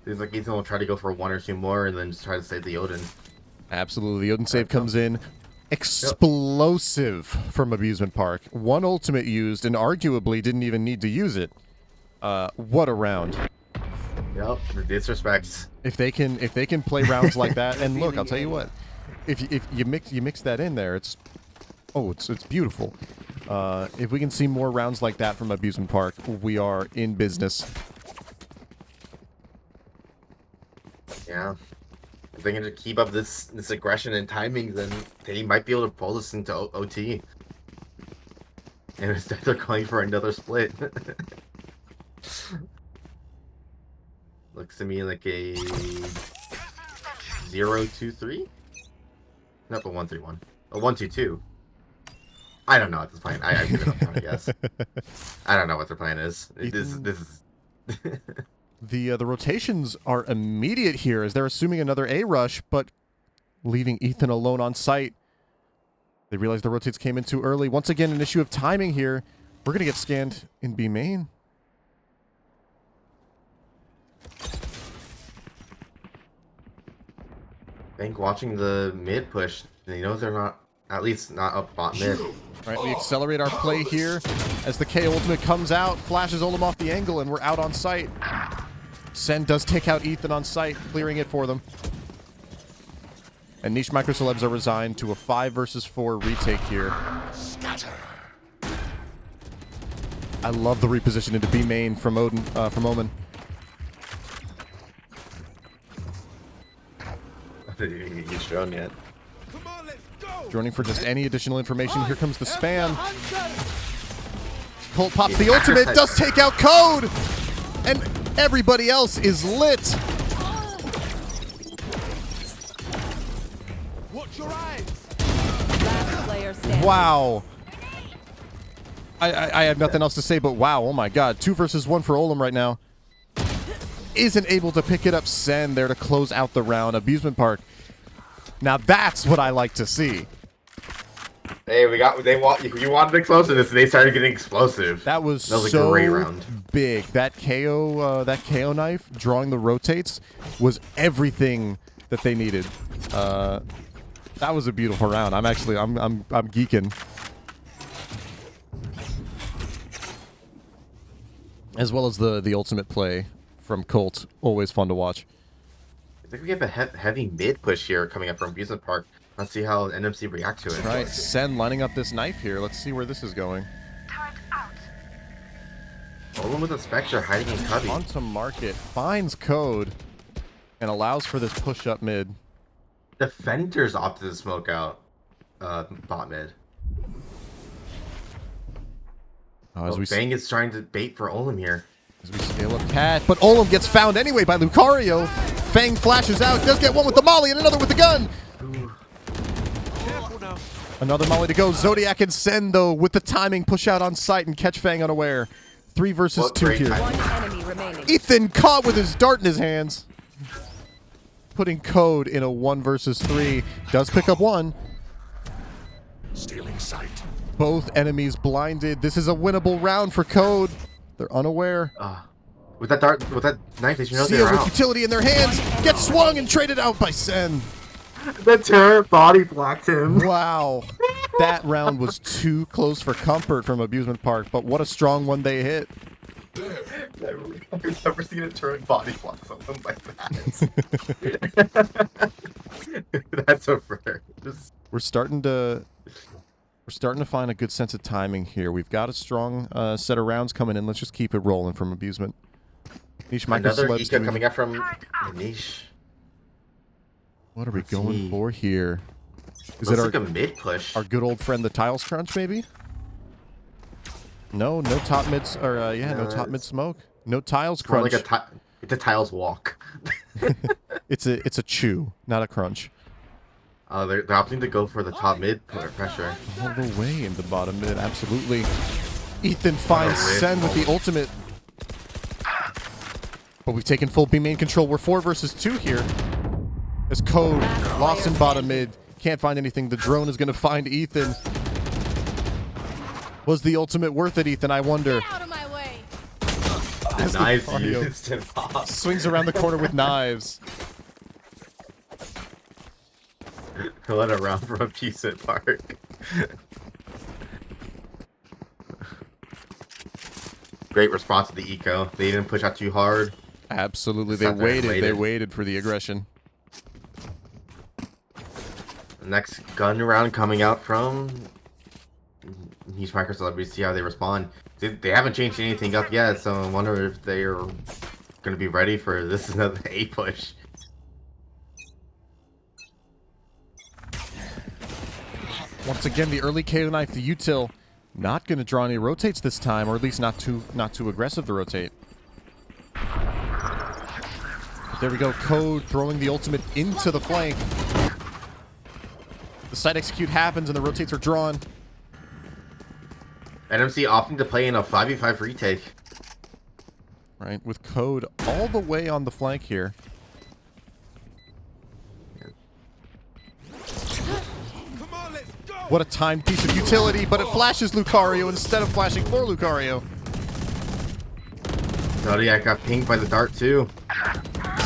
A: Seems like Ethan will try to go for 1 or 2 more and then just try to save the Odin.
B: Absolutely. The Odin save comes in. Explosive from Amusement Park. 1 ultimate used and arguably didn't even need to use it. What a round.
A: Yep, the disrespects.
B: If they can play rounds like that, and look, I'll tell you what. If you mix that in there, it's beautiful. If we can see more rounds like that from Amusement Park, we are in business.
A: Yeah. If they can just keep up this aggression and timing, then they might be able to pull this into OT. And instead they're going for another split. Looks to me like a 0-2-3? Not a 1-3-1. A 1-2-2. I don't know what the plan. I give it up, I guess. I don't know what their plan is. This is.
B: The rotations are immediate here as they're assuming another A rush, but leaving Ethan alone on site. They realize the rotates came in too early. Once again, an issue of timing here. We're going to get scanned in B main.
A: I think watching the mid push, they know they're not, at least not up bot mid.
B: Right, we accelerate our play here as the K ultimate comes out, flashes Olum off the angle, and we're out on site. Sen does take out Ethan on site, clearing it for them. And Niche Microcelebs are resigned to a 5 versus 4 retake here. Scatter. I love the reposition into B main from Omen.
A: I didn't even get Xawne yet.
B: Joining for just any additional information. Here comes the spam. Colt pops the ultimate, does take out Code! And everybody else is lit.
H: Watch your eyes. Last player standing.
B: Wow. I have nothing else to say but wow. Oh my god. 2 versus 1 for Olum right now. Isn't able to pick it up. Sen there to close out the round. Amusement Park. Now that's what I like to see.
A: Hey, you wanted explosiveness, and they started getting explosive.
B: That was
A: so
B: so
A: great round.
B: Big. That KO knife drawing the rotates was everything that they needed. That was a beautiful round. I'm geeking. As well as the ultimate play from Colt, always fun to watch.
A: I think we have a heavy mid push here coming up from Amusement Park. Let's see how NMC react to it.
B: Right, Sen lining up this knife here. Let's see where this is going.
A: Olum with a Spectre hiding in Cubby.
B: Onto market, finds Code, and allows for this push up mid.
A: Defenders opted to smoke out bot mid. Fang is trying to bait for Olum here.
B: As we scale up Cat, but Olum gets found anyway by Lucario. Fang flashes out, does get one with the molly and another with the gun. Another molly to go. Zodiac and Sen, though, with the timing, push out on sight and catch Fang unaware. 3 versus
A: What
B: 2
A: great
B: here.
A: timing.
H: One enemy remaining.
B: Ethan caught with his dart in his hands. Putting Code in a 1 versus 3. Does pick up 1.
I: Stealing sight.
B: Both enemies blinded. This is a winnable round for Code. They're unaware.
A: With that dart, with that knife, they should know
B: Sia
A: they're
B: with
A: out.
B: utility in their hands. Gets swung and traded out by Sen.
A: The turret body blocked him.
B: Wow. That round was too close for comfort from Abusement Park, but what a strong one they hit.
A: I've never seen a turret body block someone like that. That's a rare.
B: We're starting to find a good sense of timing here. We've got a strong set of rounds coming in. Let's just keep it rolling from Abusement. Niche Micro
A: Another
B: Celebs
A: Eco
B: doing-
A: coming out from the niche.
B: What are we
A: Let's
B: going
A: see.
B: for here? Is
A: Looks
B: it
A: like a mid push.
B: our good old friend the Tiles Crunch, maybe? No top mids, or no top mid smoke. No Tiles
A: More
B: Crunch.
A: like it's a tiles walk.
B: It's a chew, not a crunch.
A: They're opting to go for the top mid pressure.
B: All the way in the bottom mid, absolutely. Ethan finds
A: Oh,
B: Sen with the ultimate. But we've taken full B main control. We're 4 versus 2 here. As Code lost in bottom mid. Can't find anything. The drone is going to find Ethan. Was the ultimate worth it, Ethan? I wonder.
H: Out of my way.
B: As the
A: Knives
B: Mario
A: used and pop.
B: swings around the corner with knives.
A: What a round from Abusement Park. Great response to the eco. They didn't push out too hard.
B: Absolutely. They
A: Sat there and
B: waited. They
A: waited.
B: waited for the aggression.
A: Next gun round coming out from Niche Micro Celebrities. See how they respond. They haven't changed anything up yet, so I wonder if they're going to be ready for this another A push.
B: Once again, the early KO knife, the util, not going to draw any rotates this time, or at least not too aggressive to rotate. But there we go, Code throwing the ultimate into the flank. The side execute happens and the rotates are drawn.
A: NMC opting to play in a 5v5 retake.
B: Right, with Code all the way on the flank here. What a timed piece of utility, but it flashes Lucario instead of flashing for Lucario.
A: Zodiac got pinged by the dart too.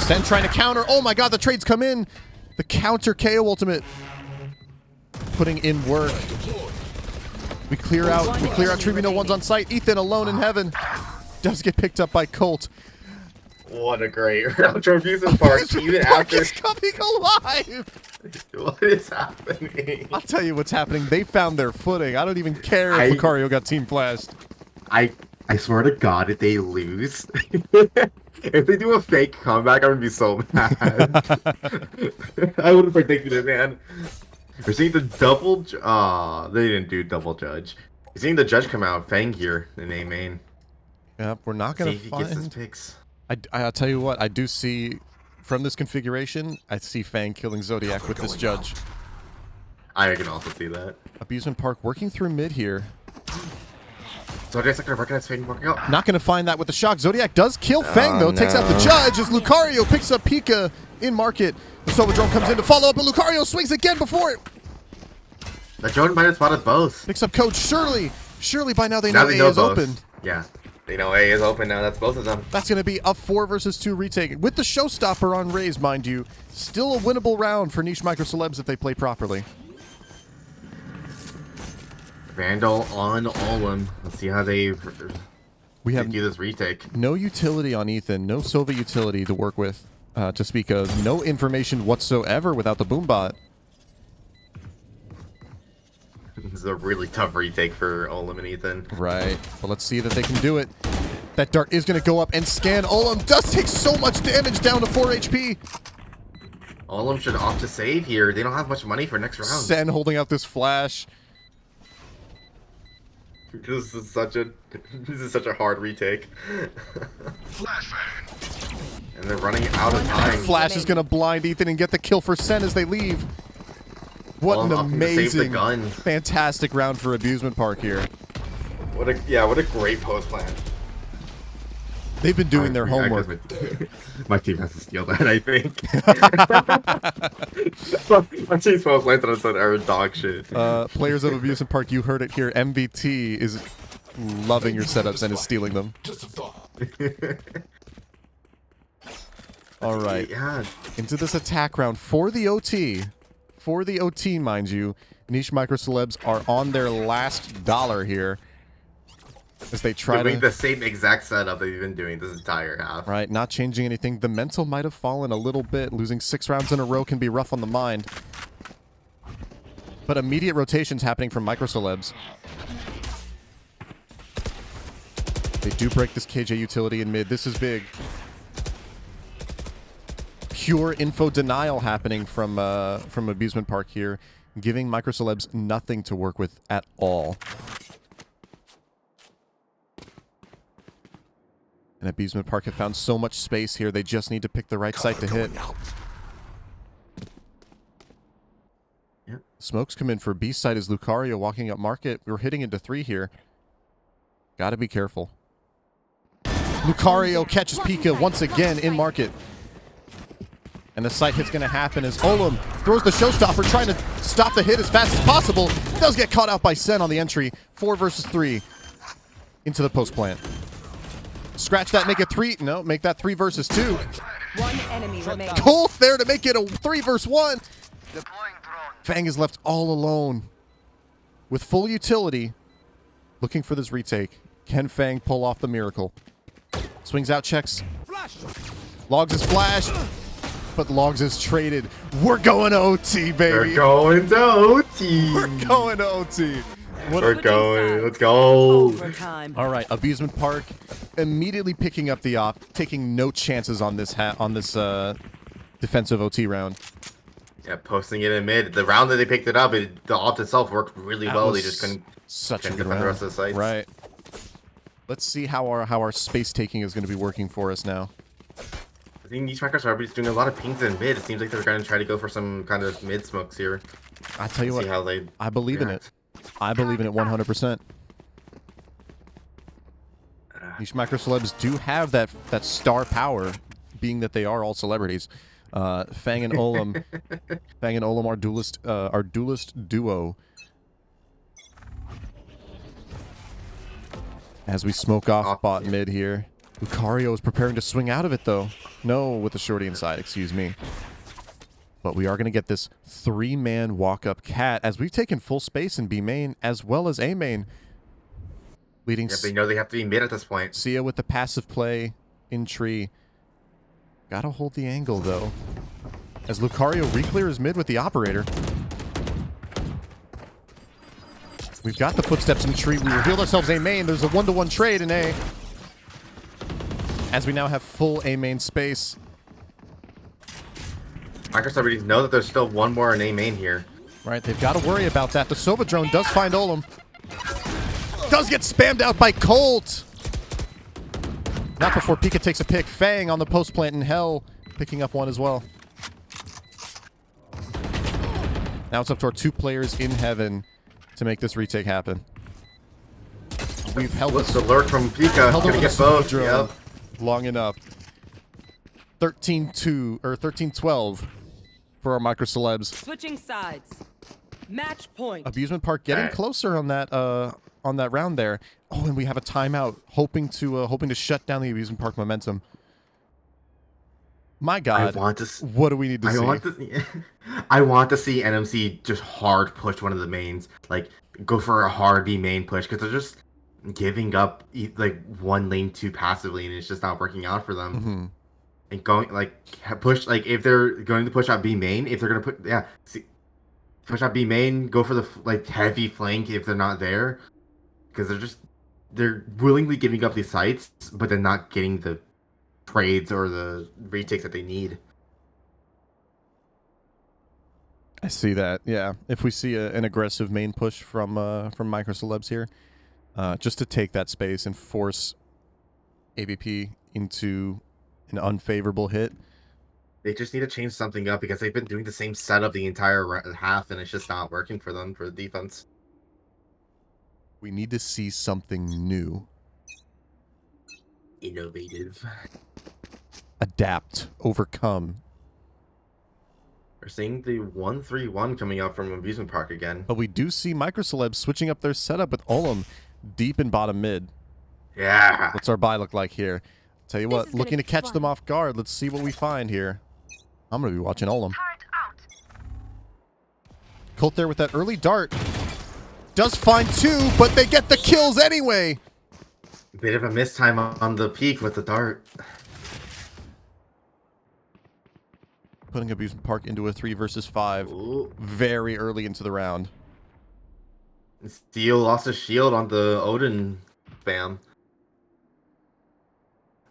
B: Sen trying to counter. Oh my god, the trades come in. The counter KO ultimate. Putting in work. We clear out Tribune 1's on site. Ethan alone in heaven. Does get picked up by Colt.
A: What a great round from Abusement Park. Even
B: Park
A: after.
B: is coming alive.
A: What is happening?
B: I'll tell you what's happening. They found their footing. I don't even care if Lucario got team flashed.
A: I swear to God, if they lose, if they do a fake comeback, I'm gonna be so mad. I would have predicted it, man. We're seeing the double. They didn't do double judge. We're seeing the judge come out, Fang here in A main.
B: Yep, we're not
A: See
B: gonna
A: if he gets his
B: find.
A: picks.
B: I'll tell you what. I do see from this configuration. I see Fang killing Zodiac with this judge.
A: I can also see that.
B: Abusement Park working through mid here.
A: Zodiac's not gonna recognize Fang working out.
B: Not going to find that with the shock. Zodiac does kill Fang, though. Takes out the judge as Lucario picks up Pika in market. The Sova drone comes in to follow up, but Lucario swings again before it.
A: The drone might have spotted both.
B: Picks up Coach Surely. Surely by now they
A: Now
B: know
A: they
B: A
A: know
B: is
A: both.
B: open.
A: Yeah, they know A is open now. That's both of them.
B: That's going to be a 4 versus 2 retake. With the showstopper on Raze, mind you. Still a winnable round for Niche Micro Celebs if they play properly.
A: Vandal on Olin. Let's see how they
B: We have
A: do this retake.
B: no utility on Ethan. No Sova utility to work with, to speak of. No information whatsoever without the Boombot.
A: This is a really tough retake for Olim and Ethan.
B: Right, but let's see that they can do it. That dart is going to go up and scan. Olim does take so much damage, down to 4 HP.
A: Olim should opt to save here. They don't have much money for next round.
B: Sen holding out this flash.
A: This is such a hard retake. And they're running out of time.
B: Flash is going to blind Ethan and get the kill for Sen as they leave. What an
A: opting to save the
B: amazing,
A: gun.
B: fantastic round for Abusement Park here.
A: What a great post plan.
B: They've been doing their homework.
A: My team has to steal that, I think. My team's post plans on said are dog shit.
B: Players of Abusement Park, you heard it here. MVT is loving your setups and is stealing them. All right,
A: Yeah.
B: into this attack round for the OT. For the OT, mind you, Niche Micro Celebs are on their last dollar here as they try
A: Doing
B: to...
A: the same exact setup that you've been doing this entire half.
B: Right, not changing anything. The mental might have fallen a little bit. Losing 6 rounds in a row can be rough on the mind. But immediate rotations happening from Micro Celebs. They do break this KJ utility in mid. This is big. Pure info denial happening from Abusement Park here, giving Micro Celebs nothing to work with at all. And Abusement Park have found so much space here, they just need to pick the right site to hit.
A: Yep.
B: Smokes come in for B side as Lucario walking up market. We're hitting into 3 here. Gotta be careful. Lucario catches Pika once again in market. And the site hit's going to happen as Olam throws the showstopper, trying to stop the hit as fast as possible. Does get caught out by Sen on the entry. 4 versus 3 into the post plant. Scratch that, make it 3. No, make that 3 versus 2.
H: One enemy remaining.
B: Colt there to make it a 3 versus 1. Fang is left all alone with full utility, looking for this retake. Can Fang pull off the miracle? Swings out, checks. Logs is flashed, but Logs is traded. We're going to OT, baby.
A: We're going to OT.
B: We're going to OT.
A: We're going. Let's go.
H: Overtime.
B: All right, Abusement Park immediately picking up the op, taking no chances on this defensive OT round.
A: Yeah, posting it in mid. The round that they picked it up, the op itself worked really
B: That
A: well.
B: was
A: They just couldn't
B: such a good
A: defend
B: round.
A: the rest of the sites.
B: Right. Let's see how our space taking is going to be working for us now.
A: I think these Micros are doing a lot of pings in mid. It seems like they're going to try to go for some kind of mid smokes here.
B: I tell you what,
A: See how they
B: I believe in it. I believe in it 100%. These Micro Celebs do have that star power, being that they are all celebrities. Fang and Olam, our duelist duo. As we smoke off bot mid here. Lucario is preparing to swing out of it, though. No, with the shorty inside, excuse me. But we are going to get this 3-man walk-up cat as we've taken full space in B main as well as A main. Leading
A: Yeah, they know they have to be mid at this point.
B: Sia with the passive play in tree. Gotta hold the angle, though. As Lucario reclears mid with the operator. We've got the footsteps in tree. We revealed ourselves A main. There's a 1-to-1 trade in A. As we now have full A main space.
A: Micros already know that there's still one more in A main here.
B: Right, they've got to worry about that. The Sova drone does find Olam. Does get spammed out by Colt. Not before Pika takes a pick. Fang on the post plant in hell, picking up one as well. Now it's up to our 2 players in heaven to make this retake happen. We've held
A: What's the lurk from Pika?
B: held
A: Gonna
B: over
A: get
B: the
A: both.
B: drone
A: Yep.
B: long enough. 13-2 or 13-12 for our Micro Celebs.
H: Switching sides. Match point.
B: Abusement Park getting closer on that round there. Oh, and we have a timeout, hoping to shut down the Abusement Park momentum. My God, what do we need to see?
A: I want to see NMC just hard push one of the mains, like go for a hard B main push, because they're just giving up like 1 lane too passively, and it's just not working out for them.
B: Mm-hmm.
A: And going like push, like if they're going to push out B main, if they're gonna push out B main, go for the like heavy flank if they're not there, because they're willingly giving up these sites, but they're not getting the trades or the retakes that they need.
B: I see that. Yeah, if we see an aggressive main push from Micro Celebs here, just to take that space and force AVP into an unfavorable hit,
A: They just need to change something up because they've been doing the same setup the entire half, and it's just not working for them for the defense.
B: We need to see something new.
A: Innovative.
B: Adapt. Overcome.
A: We're seeing the 1-3-1 coming out from Amusement Park again.
B: But we do see Microcelebs switching up their setup with Olem deep in bottom mid.
A: Yeah.
B: What's our buy look like here? Tell you
H: This
B: what,
H: is gonna
B: looking to
H: be
B: catch
H: fun.
B: them off guard. Let's see what we find here. I'm going to be watching Olem. Colt there with that early dart. Does find two, but they get the kills anyway.
A: Bit of a mistime on the peak with the dart.
B: Putting Amusement Park into a 3 versus 5
A: Ooh.
B: very early into the round.
A: Steel lost his shield on the Odin spam.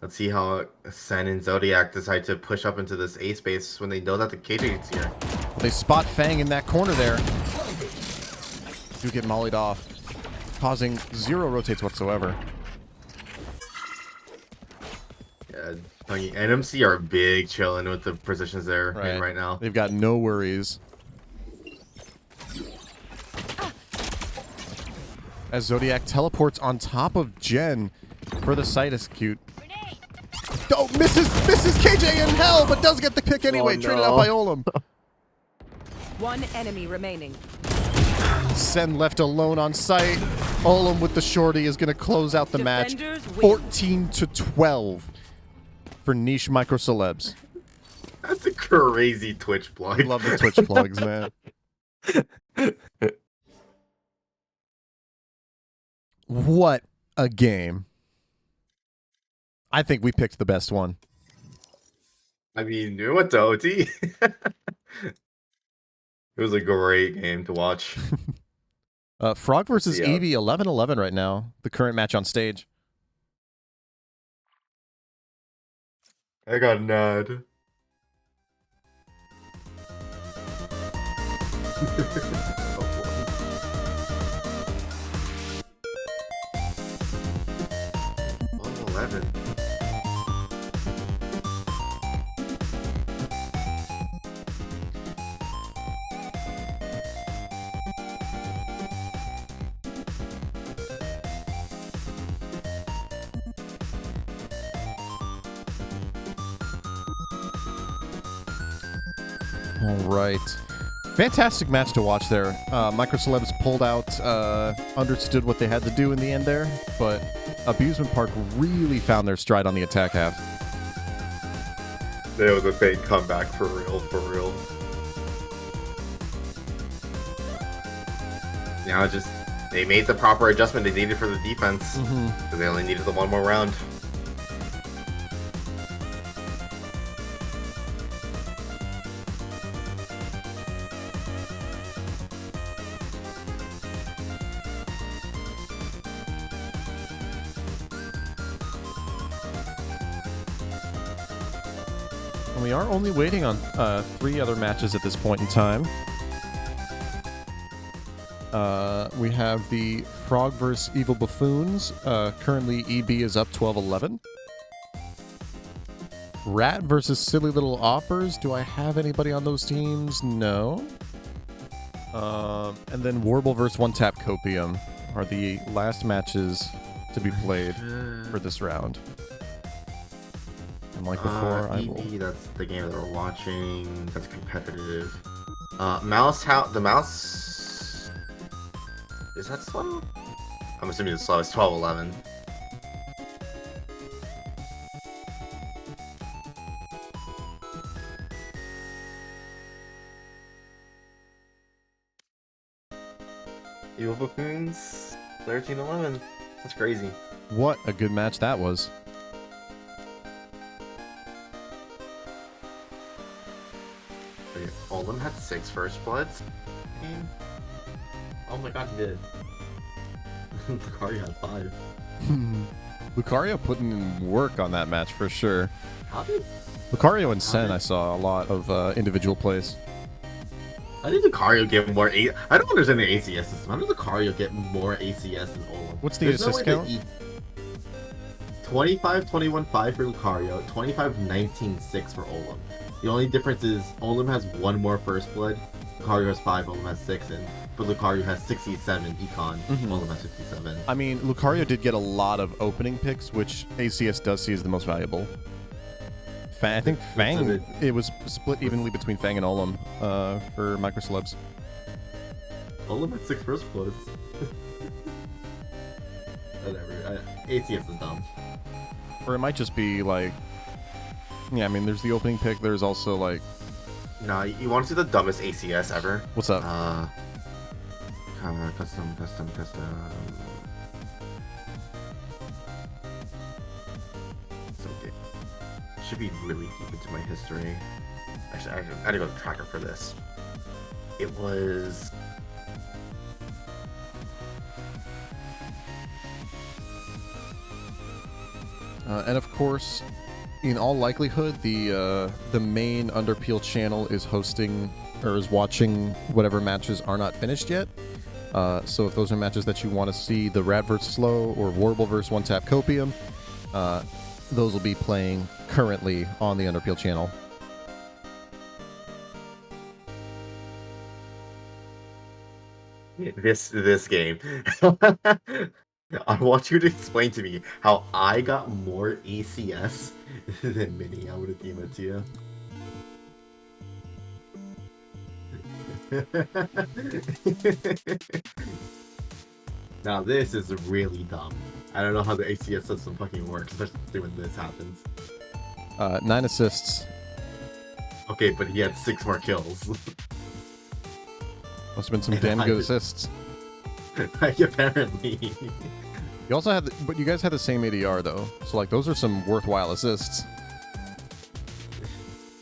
A: Let's see how Sen and Zodiac decide to push up into this A space when they know that the KJ is here.
B: They spot Fang in that corner there. Do get mollied off, causing 0 rotates whatsoever.
A: Yeah, NMC are big chilling with the positions they're in right now.
B: They've got no worries. As Zodiac teleports on top of Jen for the site execute. Oh, misses KJ in hell, but does get the pick anyway. Traded out by Olem.
H: One enemy remaining.
B: Sen left alone on site. Olem with the shorty is going to close out the match.
H: Defenders win.
B: 14-12 for niche microcelebs.
A: That's a crazy Twitch plug.
B: Love the Twitch plugs, man. What a game. I think we picked the best one.
A: I mean, we went to OT. It was a great game to watch.
B: Frog versus
A: Yeah.
B: EB 11-11 right now. The current match on stage.
A: I got Nad. Oh, 11.
B: All right. Fantastic match to watch there. Microcelebs pulled out, understood what they had to do in the end there, but Abusement Park really found their stride on the attack half.
A: That was a big comeback for real, for real. Now just they made the proper adjustment they needed for the defense. So they only needed the one more round.
B: And we are only waiting on 3 other matches at this point in time. We have the Frog vs. Evil Buffoons. Currently, EB is up 12-11. Rat versus Silly Little Oppers. Do I have anybody on those teams? No. And then Warble versus One Tap Copium are the last matches to be played for this round. And like before, I will...
A: EB, that's the game that we're watching. That's competitive. Mouse, the mouse... Is that slow? I'm assuming it's slow. It's 12-11. Evil Buffoons, 13-11. That's crazy.
B: What a good match that was.
A: Wait, Olem had 6 first bloods? Oh my god, he did. Lucario had 5.
B: Lucario putting in work on that match for sure.
A: How did
B: Lucario and Sen, I saw a lot of individual plays.
A: Lucario get more A? I don't understand the ACS system. How did Lucario get more ACS than Olem?
B: What's the
A: There's no
B: assist
A: way
B: count?
A: that 25-21-5 for Lucario, 25-19-6 for Olem. The only difference is Olim has 1 more First Blood, Lucario has 5, Olim has 6, but Lucario has 67 Econ, Olim has 57.
B: I mean, Lucario did get a lot of opening picks, which ACS does see as the most valuable. I think Fang, it was split evenly between Fang and Olim for microcelebs.
A: Olim had 6 First Bloods. Whatever. ACS is dumb.
B: Or it might just be like, yeah, I mean, there's the opening pick. There's also like,
A: Nah, you want to see the dumbest ACS ever?
B: what's up?
A: Custom. Okay. Should be really deep into my history. Actually, I had to go to the tracker for this. It was.
B: And of course, in all likelihood, the main Underpeel channel is hosting or is watching whatever matches are not finished yet. So if those are matches that you want to see, the Rat vs. Slow or Warble vs. One Tap Copium, those will be playing currently on the Underpeel channel.
A: This game. I want you to explain to me how I got more ACS than Mini. I would have deemed it to you. Now this is really dumb. I don't know how the ACS system fucking works, especially when this happens.
B: 9 assists.
A: Okay, but he had 6 more kills.
B: Must have been some damn good assists.
A: Like, apparently.
B: You also had, but you guys had the same ADR though, so like those are some worthwhile assists.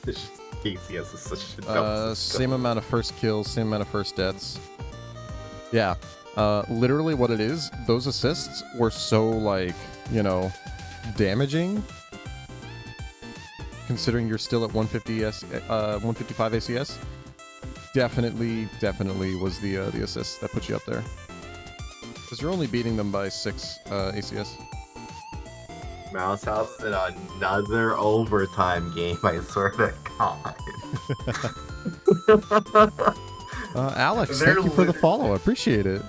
A: ACS is such a dumb system.
B: Same amount of first kills, same amount of first deaths. Yeah, literally what it is, those assists were so like, you know, damaging. Considering you're still at 155 ACS, definitely was the assist that put you up there. Because you're only beating them by 6 ACS.
A: Mouse House in another overtime game, I swear to God.
B: Alex, thank you for the follow. I appreciate it.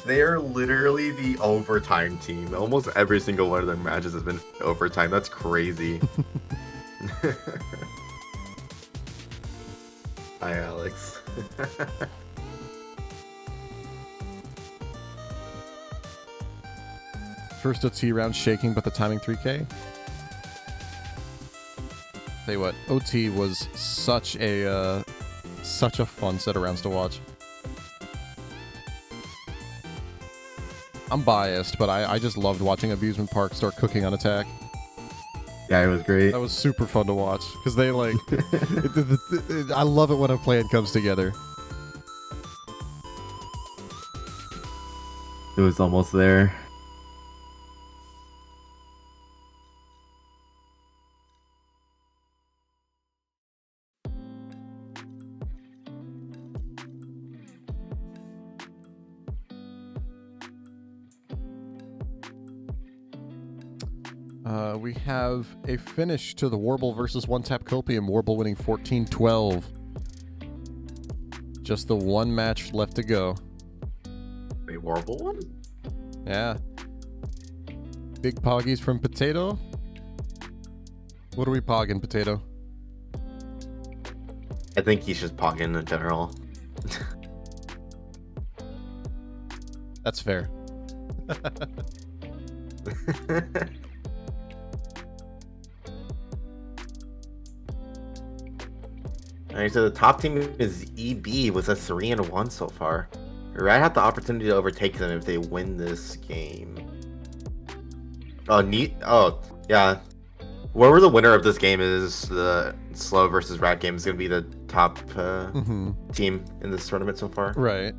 A: They are literally the overtime team. Almost every single one of their matches has been overtime. That's crazy. Hi, Alex.
B: First OT round shaking, but the timing 3K. Tell you what, OT was such a fun set of rounds to watch. I'm biased, but I just loved watching Abusement Park start cooking on attack.
A: Yeah, it was great.
B: That was super fun to watch because they like. I love it when a plan comes together.
A: It was almost there.
B: We have a finish to the Warble versus One Tap Copium. Warble winning 14-12. Just the one match left to go.
A: A Warble one?
B: Yeah. Big poggies from Potato. What are we pogging, Potato?
A: I think he's just pogging in general.
B: That's fair.
A: Alright, so the top team is EB with a 3-1 so far. Red have the opportunity to overtake them if they win this game. Oh, neat. Oh, yeah. Whoever the winner of this game is, the Slow versus Rat game is going to be the top team in this tournament so far.
B: Right.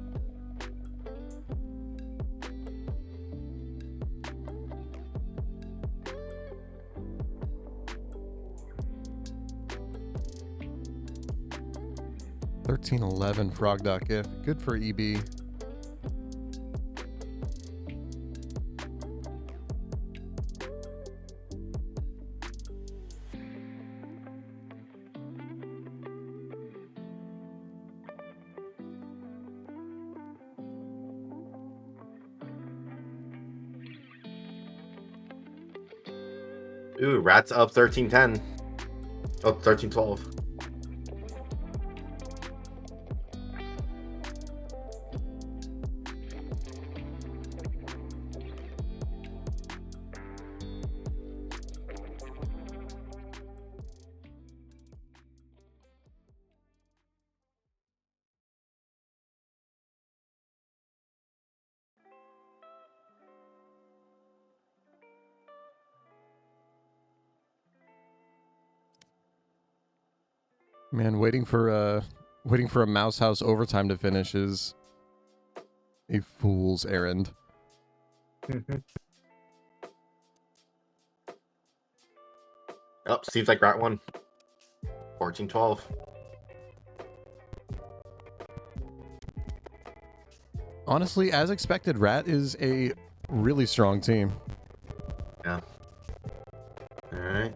B: $13.11 Frog.gif. Good for EB.
A: Ooh, Rat's up 13-10. Up 13-12.
B: Man, waiting for a Mouse House overtime to finish is a fool's errand.
A: Oh, seems like Rat won. 14-12.
B: Honestly, as expected, Rat is a really strong team.
A: Yeah. Alright.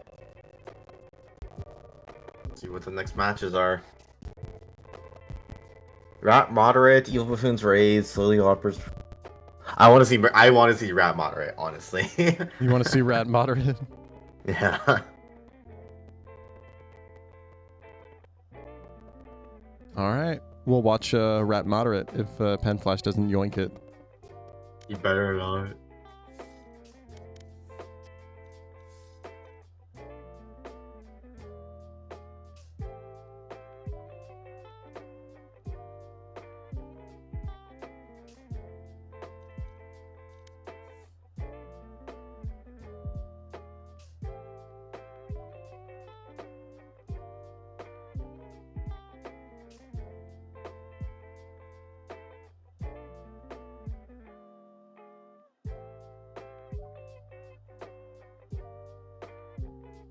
A: See what the next matches are. Rat moderate, Evil Buffoons raise, slowly offers. I want to see Rat moderate, honestly.
B: You want to see Rat moderate?
A: Yeah.
B: All right. We'll watch Rat moderate if Pen Flash doesn't yoink it.
A: You better not.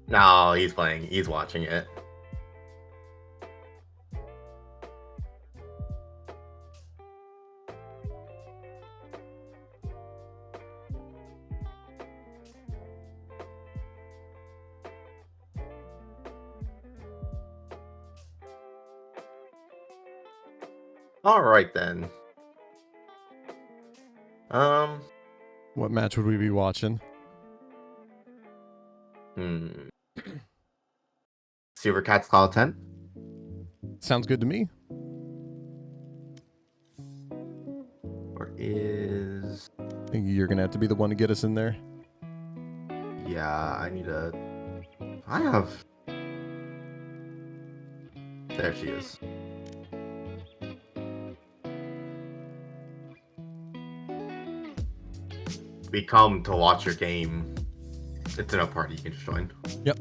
A: No, he's playing. He's watching it. All right then.
B: What match would we be watching?
A: Silver Cats Cloud 10.
B: Sounds good to me.
A: Or is...
B: I think you're gonna have to be the one to get us in there.
A: Yeah, I need a... I have... There she is. We come to watch your game. It's in a party, you can just join.
B: Yep.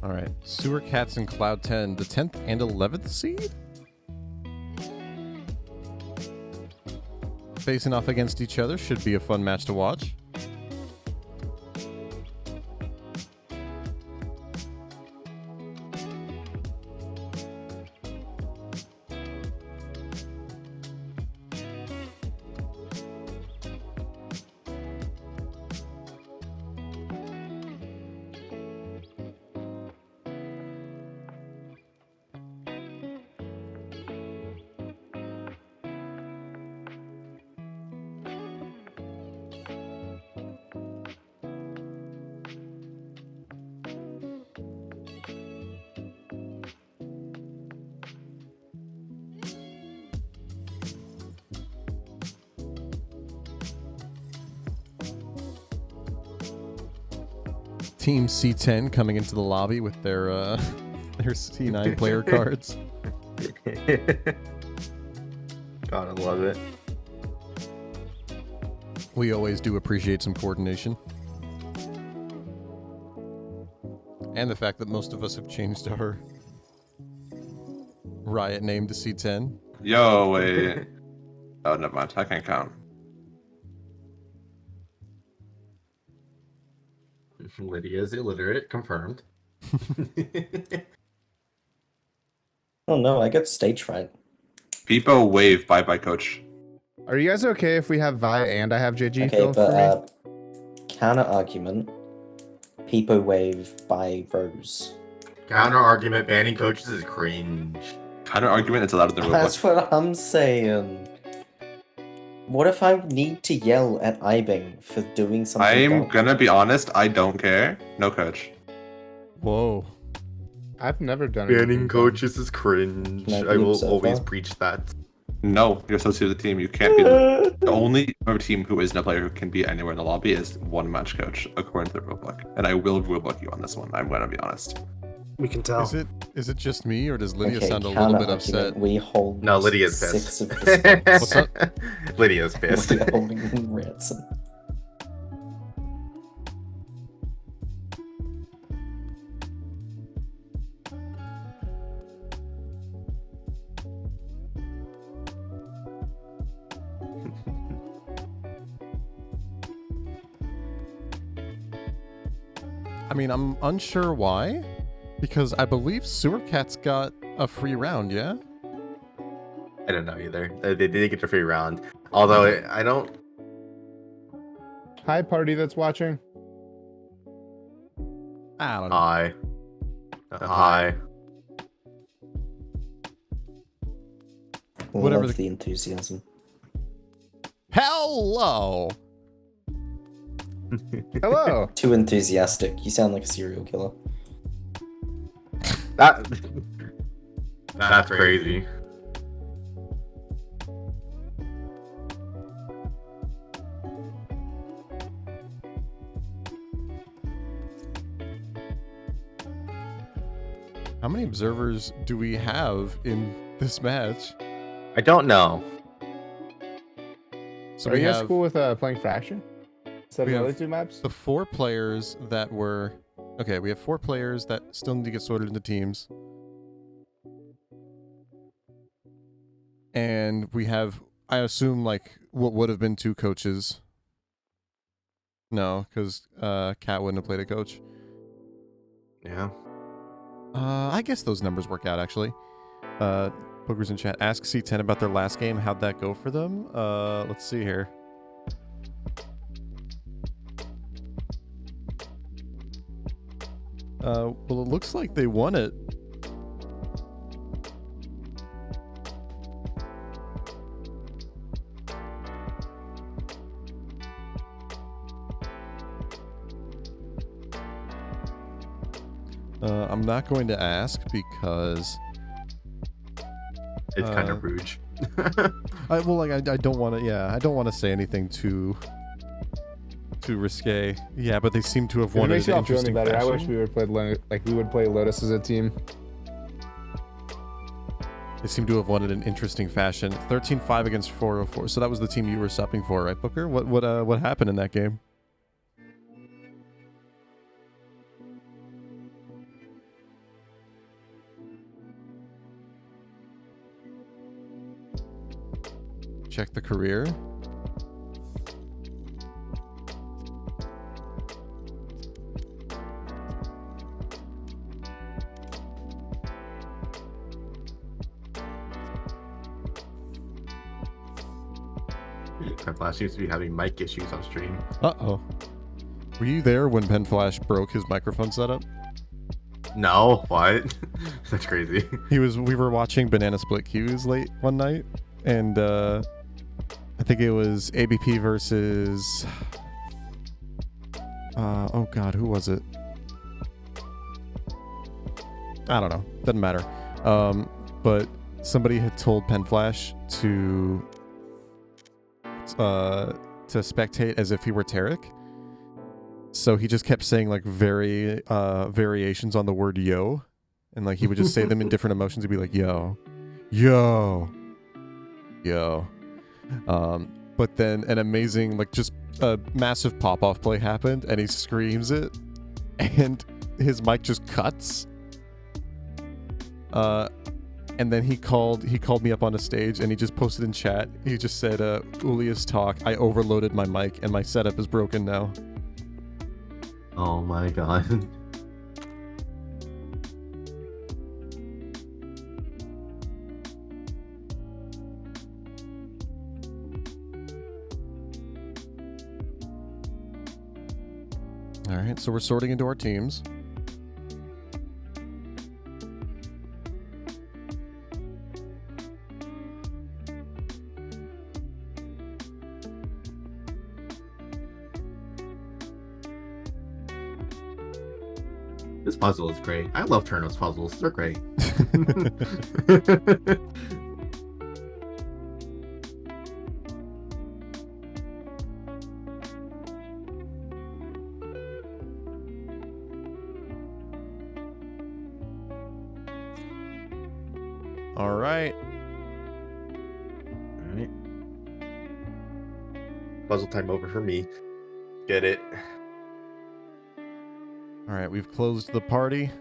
B: All right, Sewer Cats and Cloud 10, the 10th and 11th seed? Facing off against each other should be a fun match to watch. Team C10 coming into the lobby with their their C9 player cards.
A: Gotta love it.
B: We always do appreciate some coordination. And the fact that most of us have changed our Riot name to C10.
I: Yo, wait. Oh, never mind. I can't count.
A: Lydia's illiterate, confirmed.
K: Oh no, I got stage fright.
I: Peepo wave. Bye bye, coach.
L: Are you guys okay if we have Vi and I have JG
K: Okay,
L: fill for me?
K: but counter argument. Peepo wave by Rose.
A: Counter argument: banning coaches is cringe.
I: Counter argument, it's allowed in the rulebook.
K: That's what I'm saying. What if I need to yell at Ibing for doing something
I: I'm
K: dumb?
I: gonna be honest, I don't care. No coach.
B: Whoa.
L: I've never done
A: Banning coaches is cringe.
K: Can I be
A: I will
K: observer?
A: always preach that.
I: No, you're associated with the team. You can't be the only member team who isn't a player who can be anywhere in the lobby is one match coach, according to the rulebook. And I will rulebook you on this one. I'm gonna be honest.
M: We can tell.
B: Is it just me, or does Lydia
K: Okay,
B: sound a little bit
K: counter
B: upset?
K: argument, we hold
A: No, Lydia's
K: 6
A: pissed.
K: of the
B: What's up?
A: Lydia's pissed.
K: We're holding him ransom.
B: I mean, I'm unsure why, because I believe Sewer Cat's got a free round, yeah?
A: I don't know either. They did get a free round. Although I don't.
L: Hi, party that's watching.
B: I don't know.
A: Hi. Hi.
B: Whatever
K: Love the enthusiasm.
B: Hello!
L: Hello.
K: Too enthusiastic. You sound like a serial killer.
A: That's crazy.
B: How many observers do we have in this match?
A: I don't know.
B: So
L: Are
B: we
L: you guys
B: have
L: cool with playing Fraction? Instead
B: We
L: of the
B: have
L: other 2 maps?
B: the 4 players that were... Okay, we have 4 players that still need to get sorted into teams. And we have, I assume, like, what would have been 2 coaches. No, because Cat wouldn't have played a coach.
A: Yeah.
B: I guess those numbers work out, actually. Boogers in chat. Ask C10 about their last game. How'd that go for them? Let's see here. Well, it looks like they won it. I'm not going to ask because
A: It's kind of rude.
B: I don't want to. Yeah, I don't want to say anything too risque. Yeah, but they seem to have
L: If it
B: won
L: makes
B: it
L: you
B: in
L: all feel any
B: interesting
L: better, I wish
B: fashion.
L: we would play we would play Lotus as a team.
B: They seem to have won it in interesting fashion. 13-5 against 404. So that was the team you were subbing for, right, Booker? What happened in that game? Check the career.
A: Flash seems to be having mic issues on stream.
B: Uh-oh. Were you there when Pen Flash broke his microphone setup?
A: No, what? That's crazy.
B: We were watching Banana Split Qs late one night, and I think it was ABP versus oh god, who was it? I don't know. Doesn't matter. But somebody had told Pen Flash to spectate as if he were Tarek. So he just kept saying like variations on the word yo, and like he would just say them in different emotions. He'd be like yo, yo, yo. But then an amazing, like, just a massive pop-off play happened, and he screams it, and his mic just cuts. And then he called me up on a stage, and he just posted in chat. He just said, Ulia's talk, I overloaded my mic, and my setup is broken now.
A: Oh my god.
B: All right, so we're sorting into our teams.
A: This puzzle is great. I love Turnips puzzles. They're great.
B: All right.
A: Alright. Puzzle time over for me. Get it.
B: All right, we've closed the party.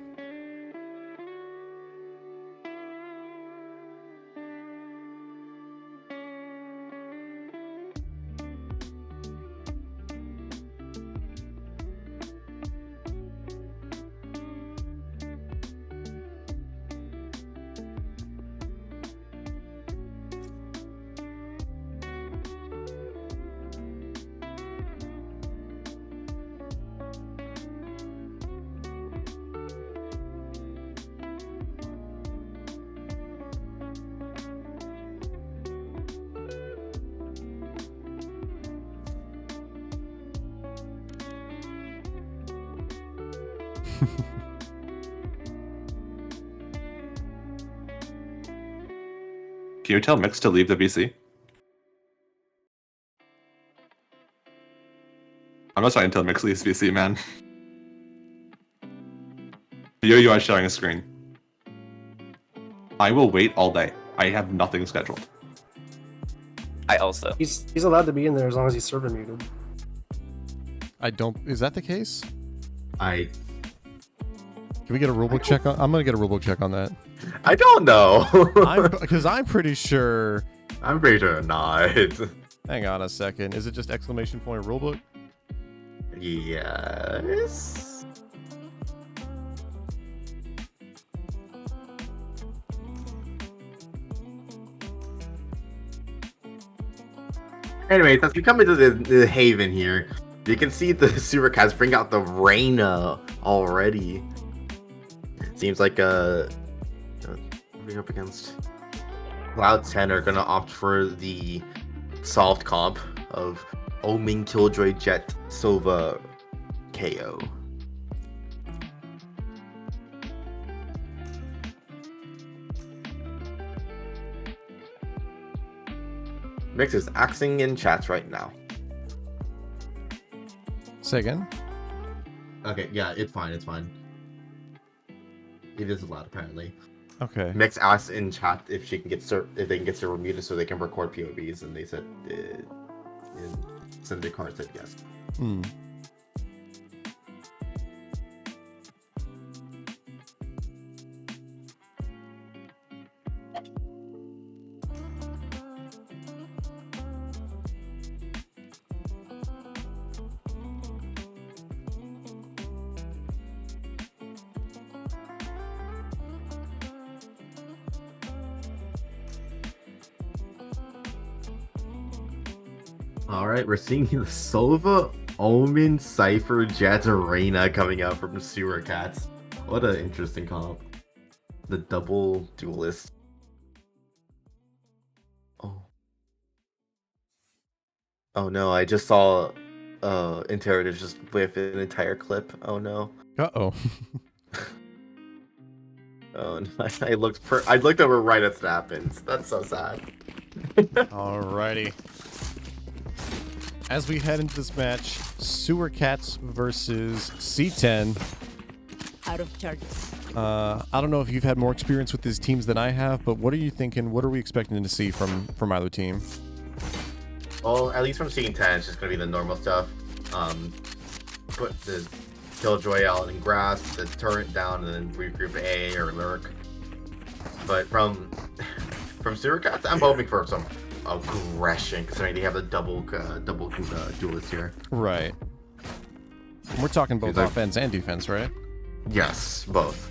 I: Can you tell Mix to leave the VC? I'm not trying to tell Mix leaves VC, man. You are sharing a screen. I will wait all day. I have nothing scheduled.
M: I also.
N: He's allowed to be in there as long as he's server muted.
B: I don't. Is that the case?
A: Can
B: we get a rulebook check on? I'm gonna get a rulebook check on that.
A: I don't know.
B: Because I'm pretty sure.
A: I'm pretty sure not.
B: Hang on a second. Is it just exclamation point rulebook?
A: Yes. Anyways, as we come into the haven here, you can see the Super Cats bring out the Reyna already. Seems like what are we up against? Cloud 10 are gonna opt for the soft comp of Omen, Killjoy, Jet, Sova, KO. Mix is axing in chats right now.
B: Say again?
A: Okay, yeah, it's fine, it's fine. It is allowed apparently.
B: Okay.
A: Mix asked in chat if she can get if they can get server muted so they can record POVs, and they said Senator Carr said yes.
B: Hmm.
A: Alright, we're seeing the Sova, Omen, Cypher, Jet, Arena coming out from Sewer Cats. What an interesting comp. The double duelist. Oh. Oh no, I just saw Interrogators just whiff an entire clip. Oh no.
B: Uh-oh.
A: Oh no, I looked over right as it happens. That's so sad.
B: Alrighty. As we head into this match, Sewer Cats versus C10.
H: Out of charges.
B: I don't know if you've had more experience with these teams than I have, but what are you thinking? What are we expecting to see from either team?
A: Well, at least from Scene 10, it's just gonna be the normal stuff. Put the Killjoy out in grass, the turret down, and then regroup A or lurk. But from Sewer Cats, I'm hoping for some aggression, considering they have the double duelist here.
B: Right. And we're talking both offense and defense, right?
A: Yes, both.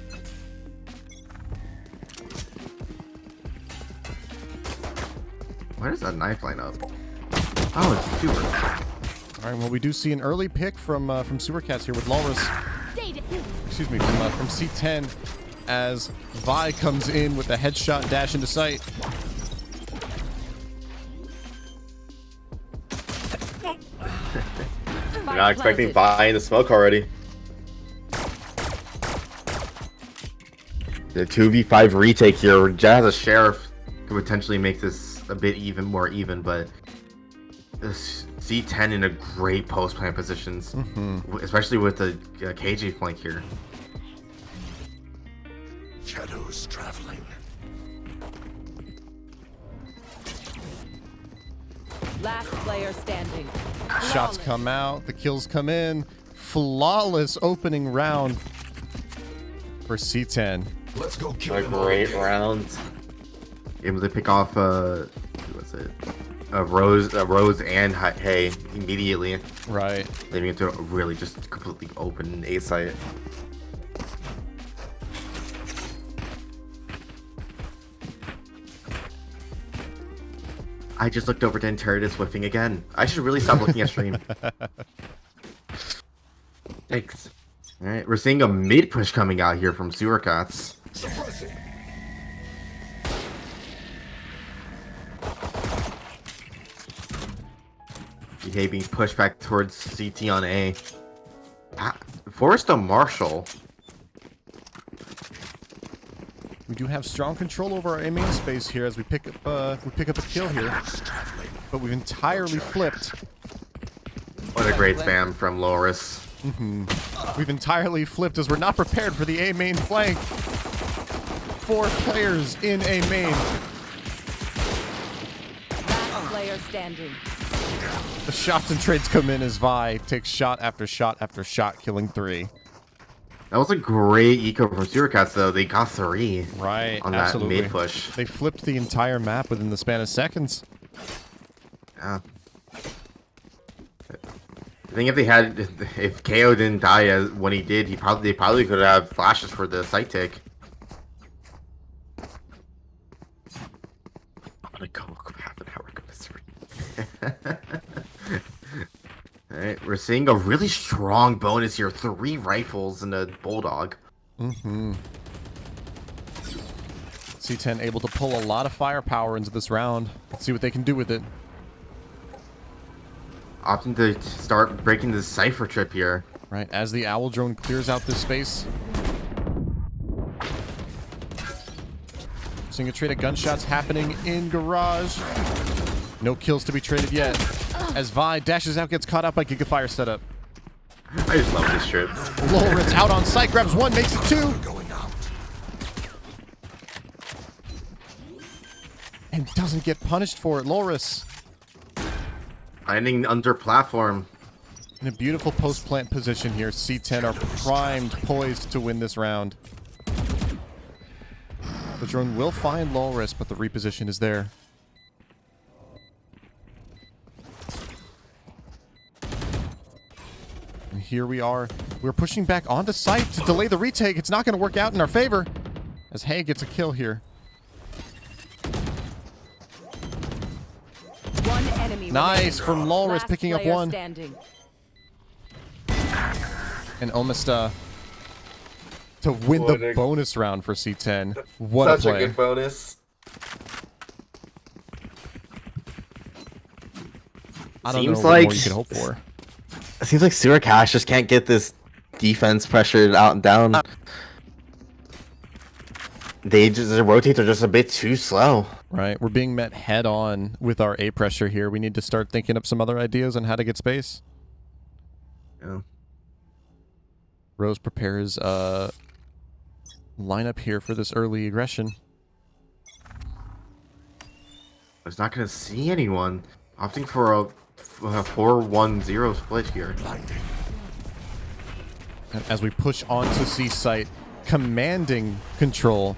A: Where does that knife line up? Oh, it's super.
B: All right. Well, we do see an early pick from Sewer Cats here with Walrus. Excuse me, from C10 as Vi comes in with a headshot dash into sight.
A: You're not expecting Vi in the smoke already. The 2v5 retake here. Jazz a sheriff could potentially make this a bit even more even, but this C10 in a great post plant positions, especially with the KJ flank here.
O: Shadows traveling.
H: Last player standing.
B: Shots come out, the kills come in. Flawless opening round for C10.
O: Let's go kill
A: A
O: them
A: great
O: all.
A: round. Able to pick off who was it? Rose and Hay immediately.
B: Right.
A: Leaving it to a really just completely open A site. I just looked over to Interritus whiffing again. I should really stop looking at stream. Thanks. Alright, we're seeing a mid push coming out here from Surikats.
O: Suppressing.
A: Hay being pushed back towards CT on A. Forced a Marshall.
B: We do have strong control over our A main space here as we pick up a kill here, but we've entirely flipped.
A: What a great spam from Loris.
B: We've entirely flipped as we're not prepared for the A main flank. 4 players in A main.
H: Last player standing.
B: The shots and trades come in as Vi takes shot after shot after shot, killing 3.
A: That was a great eco from Surikats, though. They got 3.
B: Right,
A: on
B: absolutely.
A: that mid push.
B: They flipped the entire map within the span of seconds.
A: Yeah. I think if KO didn't die when he did, they probably could have flashes for the site tick. I'm gonna go half an hour. Alright, we're seeing a really strong bonus here. 3 rifles and a bulldog.
B: C10 able to pull a lot of firepower into this round. Let's see what they can do with it.
A: Opting to start breaking the cipher trip here.
B: Right, as the owl drone clears out this space. Seeing a trade of gunshots happening in garage. No kills to be traded yet. As Vi dashes out, gets caught up by Gigafire setup.
A: I just love this trip.
B: Loritz out on site, grabs 1, makes it 2. And doesn't get punished for it. Loris
A: Finding under platform.
B: in a beautiful post-plant position here. C10 are primed, poised to win this round. The drone will find Loris, but the reposition is there. And here we are. We're pushing back onto site to delay the retake. It's not going to work out in our favor as Hay gets a kill here.
H: One enemy
B: Nice from Loris,
H: Last
B: picking up
H: player
B: 1.
H: Standing.
B: And Omista to win
A: What
B: the
A: a-
B: bonus round for C10. What a
A: Such
B: play.
A: a good bonus.
B: I don't
J: Seems
B: know what
J: like
B: more you could hope for.
J: It seems like Surikash just can't get this defense pressured out and down. The rotates are just a bit too slow.
B: Right, we're being met head on with our A pressure here. We need to start thinking up some other ideas on how to get space.
A: Yeah.
B: Rose prepares lineup here for this early aggression.
A: I was not going to see anyone. Opting for a 4-1-0 split here.
B: And as we push onto C site, commanding control.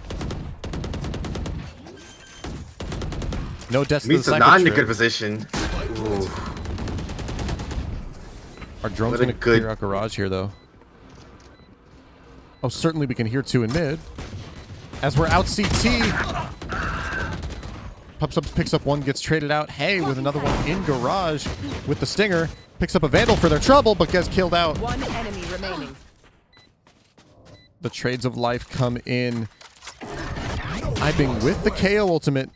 B: No deaths to the
A: Meets
B: cycle
A: not in a
B: trip.
A: good position. Ooh.
B: Our drone's
A: What a
B: going to
A: good-
B: clear out garage here, though. Oh, certainly we can hear 2 in mid. As we're out CT. Pops up, picks up 1, gets traded out. Hey, with another one in garage with the stinger. Picks up a Vandal for their trouble, but gets killed out.
H: One enemy remaining.
B: The trades of life come in. Ibing with the KO ultimate.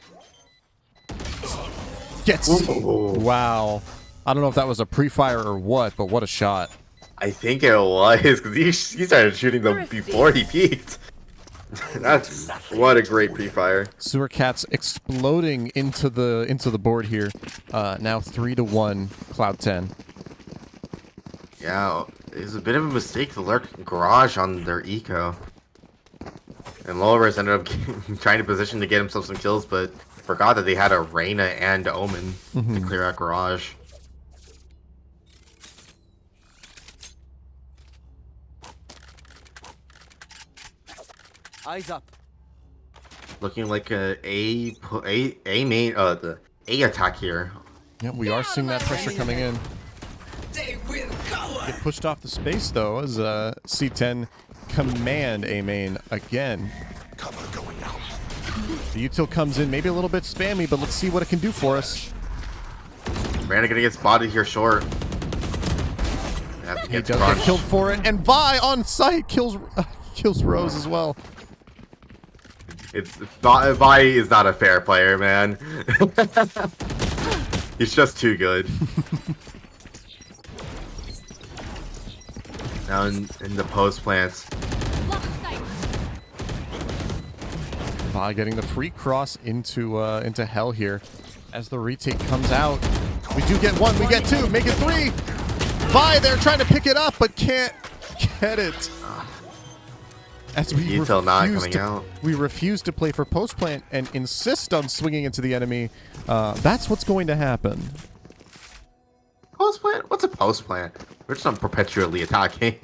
B: Gets... Wow. I don't know if that was a pre-fire or what, but what a shot.
A: I think it was, because he started shooting them before he peaked. That's what a great pre-fire.
B: Sewer Cats exploding into the board here. Now 3-1, Cloud 10.
A: Yeah, it was a bit of a mistake to lurk Garage on their eco. And Lowers ended up trying to position to get himself some kills, but forgot that they had a Reyna and Omen to clear out Garage.
P: Eyes up.
A: Looking like a main the A attack here.
B: Yeah, we are seeing that pressure coming in. Get pushed off the space though as C10 command A main again.
O: Cover going out.
B: The util comes in, maybe a little bit spammy, but let's see what it can do for us.
A: Reyna gonna get spotted here short.
B: He does get killed for it, and Vi on site kills Rose as well.
A: Vi is not a fair player, man. He's just too good. Now in the post plants.
B: Vi getting the free cross into hell here. As the retake comes out, we do get one, we get two, make it three. Vi there trying to pick it up, but can't get it. As we refuse to play for post plant and insist on swinging into the enemy. That's what's going to happen.
A: Post plant? What's a post plant? We're just not perpetually attacking.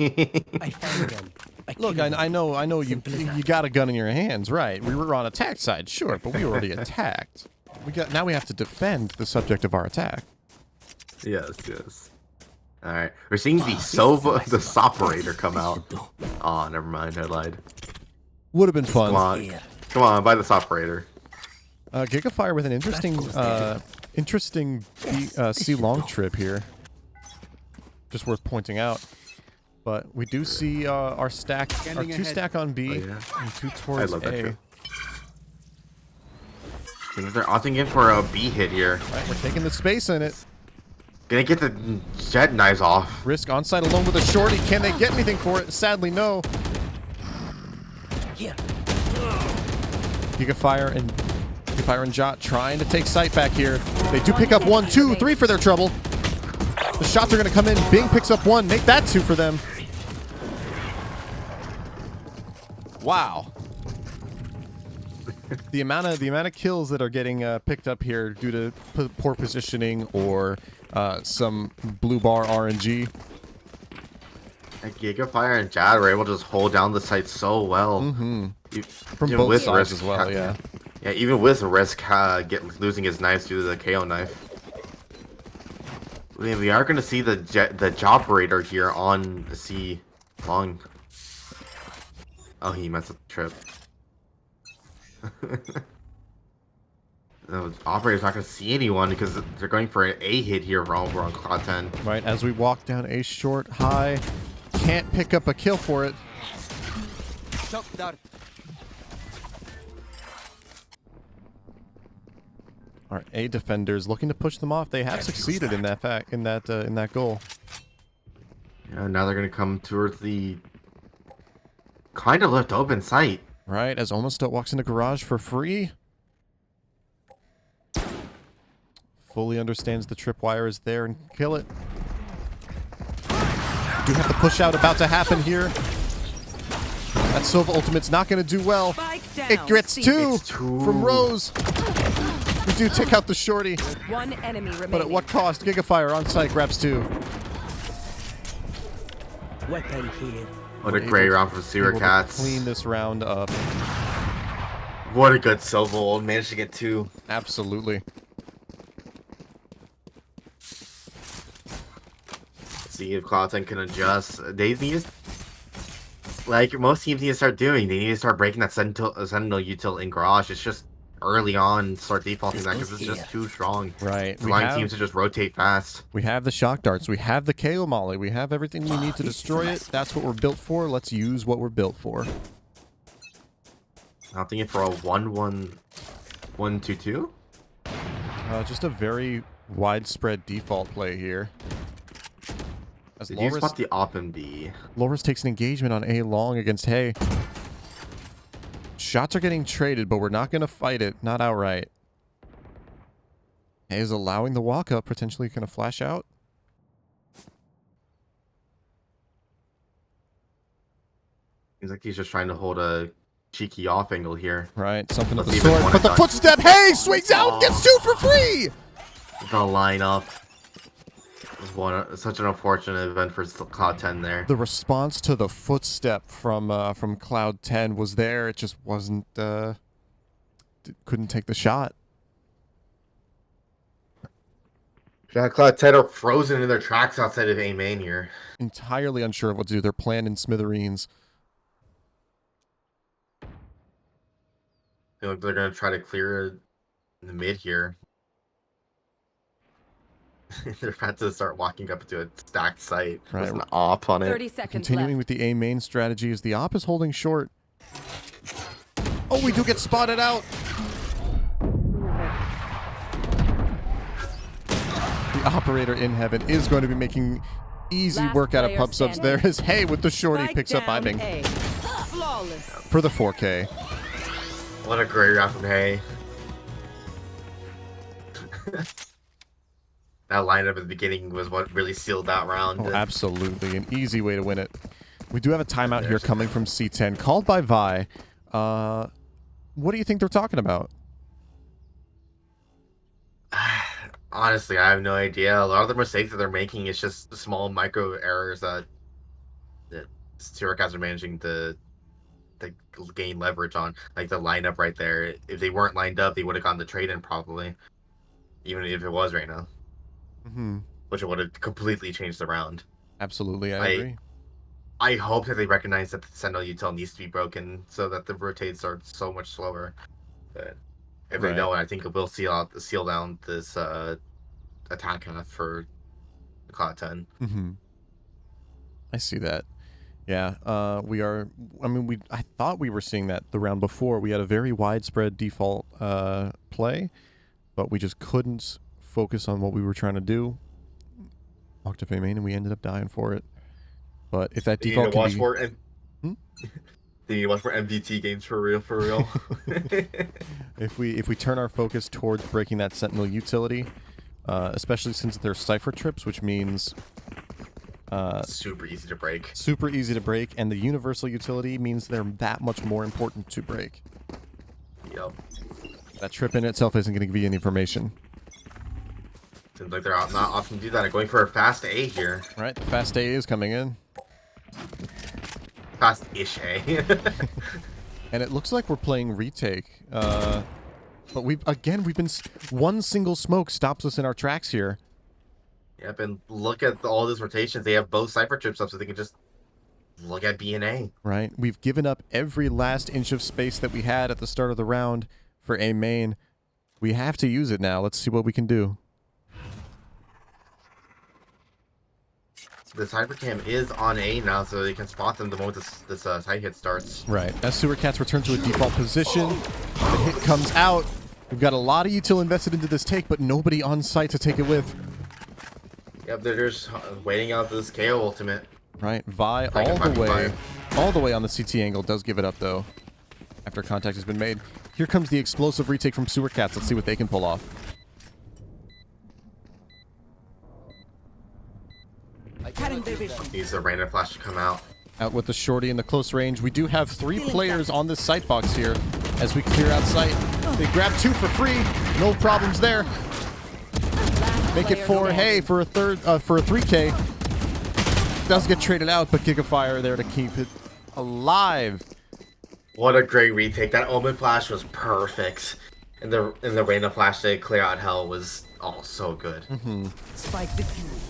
P: I found them.
B: Look, I know you got a gun in your hands, right? We were on attack side, sure, but we were already attacked. Now we have to defend the subject of our attack.
A: Yes. All right, we're seeing the Soperator come out. Oh, never mind, I lied.
B: Would have been fun.
A: Come on, buy the Soperator.
B: Gigafire with an interesting C long trip here. Just worth pointing out. But we do see our two stack on B and two towards A.
A: They're opting in for a B hit here.
B: Right, we're taking the space in it.
A: Gonna get the jet knives off.
B: Risk onside alone with a shorty. Can they get anything for it? Sadly, no.
P: Yeah.
B: Gigafire and Jot trying to take sight back here. They do pick up 1, 2, 3 for their trouble. The shots are going to come in. Bing picks up 1. Make that 2 for them. Wow. The amount of kills that are getting picked up here due to poor positioning or some blue bar RNG.
A: Gigafire and Jad were able to just hold down the site so well.
B: From both sides as well, yeah.
A: Yeah, even with Risk losing his knives due to the KO knife. We are going to see the Joperator here on the C long. Oh, he messed up the trip. The operator's not going to see anyone because they're going for an A hit here over on Cloud 10.
B: Right, as we walk down A short, high. Can't pick up a kill for it. Our A defenders looking to push them off. They have succeeded in that goal.
A: Yeah, now they're going to come towards the kind of left open site.
B: Right, as Almost walks into garage for free. Fully understands the tripwire is there and kill it. Do have the push out about to happen here. That Sova ultimate's not going to do well. It gets 2 from Rose. We do take out the shorty.
H: One enemy remaining.
B: But at what cost? Gigafire on site grabs 2.
P: Weapon here.
A: What a great round for Sewer Cats.
B: Clean this round up.
A: What a good Sova ult. Managed to get 2.
B: Absolutely.
A: See if Cloud10 can adjust. They need to, like most teams need to start doing, they need to start breaking that Sentinel util in garage. It's just early on, start defaulting that because it's just too strong.
B: Right.
A: Allowing teams to just rotate fast.
B: We have the shock darts. We have the KO molly. We have everything we need to destroy it. That's what we're built for. Let's use what we're built for.
A: I'm thinking for a 1-1-1-2-2.
B: Just a very widespread default play here. As
A: Did you spot the op and B?
B: Loris takes an engagement on A long against Hay. Shots are getting traded, but we're not going to fight it. Not outright. Is allowing the walk up, potentially going to flash out.
A: Seems like he's just trying to hold a cheeky off angle here.
B: Right, something of
A: Let's
B: the
A: see if it's
B: sort.
A: one
B: But
A: and
B: the
A: done.
B: footstep, hey, swings out, gets 2 for free!
A: The lineup. Such an unfortunate event for Cloud 10 there.
B: The response to the footstep from Cloud 10 was there. It just wasn't, couldn't take the shot.
A: Yeah, Cloud 10 are frozen in their tracks outside of A main here.
B: Entirely unsure of what to do. They're playing in smithereens.
A: They're going to try to clear in the mid here. They're about to start walking up to a stacked site.
B: Right.
A: There's an op on it.
H: 30 seconds
B: Continuing
H: left.
B: with the A main strategy as the op is holding short. Oh, we do get spotted out. The operator in heaven is going to be making easy
H: Last
B: work out of
H: player
B: pub subs. There
H: standing.
B: is Hey with the shorty,
H: Spike
B: picks up
H: down
B: Ibing
H: A. Flawless.
B: for the 4K.
A: What a great round from Hay. That lineup at the beginning was what really sealed that round.
B: Oh, absolutely. An easy way to win it. We do have a timeout here coming from C10, called by Vi. What do you think they're talking about?
A: Honestly, I have no idea. A lot of the mistakes that they're making is just small micro errors that Syracuse are managing to gain leverage on. Like the lineup right there. If they weren't lined up, they would have gotten the trade in probably. Even if it was right now.
B: Mm-hmm.
A: Which would have completely changed the round.
B: Absolutely, I agree.
A: I hope that they recognize that the Sentinel util needs to be broken so that the rotates are so much slower. But if they don't, I think it will seal down this attack half for the Cloud 10.
B: Mm-hmm. I see that. Yeah, we are. I mean, I thought we were seeing that the round before. We had a very widespread default play, but we just couldn't focus on what we were trying to do. Walked up A main, and we ended up dying for it. But if that default can be...
A: Do you watch for MVT games for real? For real.
B: If we turn our focus towards breaking that Sentinel utility, especially since they're cipher trips, which means
A: super easy to break.
B: Super easy to break, and the universal utility means they're that much more important to break.
A: Yep.
B: That trip in itself isn't going to give you any information.
A: Seems like they're not often do that. They're going for a fast A here.
B: Right, the fast A is coming in.
A: Fast-ish A.
B: And it looks like we're playing retake. But we've been... One single smoke stops us in our tracks here.
A: Yep, and look at all these rotations. They have both cipher trips up, so they can just look at B and A.
B: Right, we've given up every last inch of space that we had at the start of the round for A main. We have to use it now. Let's see what we can do.
A: The Cybercam is on A now, so they can spot them the moment this side hit starts.
B: Right. As Sewer Cats return to a default position, the hit comes out. We've got a lot of util invested into this take, but nobody on site to take it with.
A: Yep, they're just waiting out this KO ultimate.
B: Right. Vi all the way on the CT angle does give it up, though, after contact has been made. Here comes the explosive retake from Sewer Cats. Let's see what they can pull off.
A: Needs a random flash to come out.
B: Out with the shorty in the close range. We do have 3 players on this sight box here as we clear out sight. They grab 2 for free. No problems there. Make it 4. Hey, for a 3K. Does get traded out, but Gigafire there to keep it alive.
A: What a great retake. That Omen flash was perfect. And the random flash to clear out hell was so good.
B: Mm-hmm.
P: Spike defused.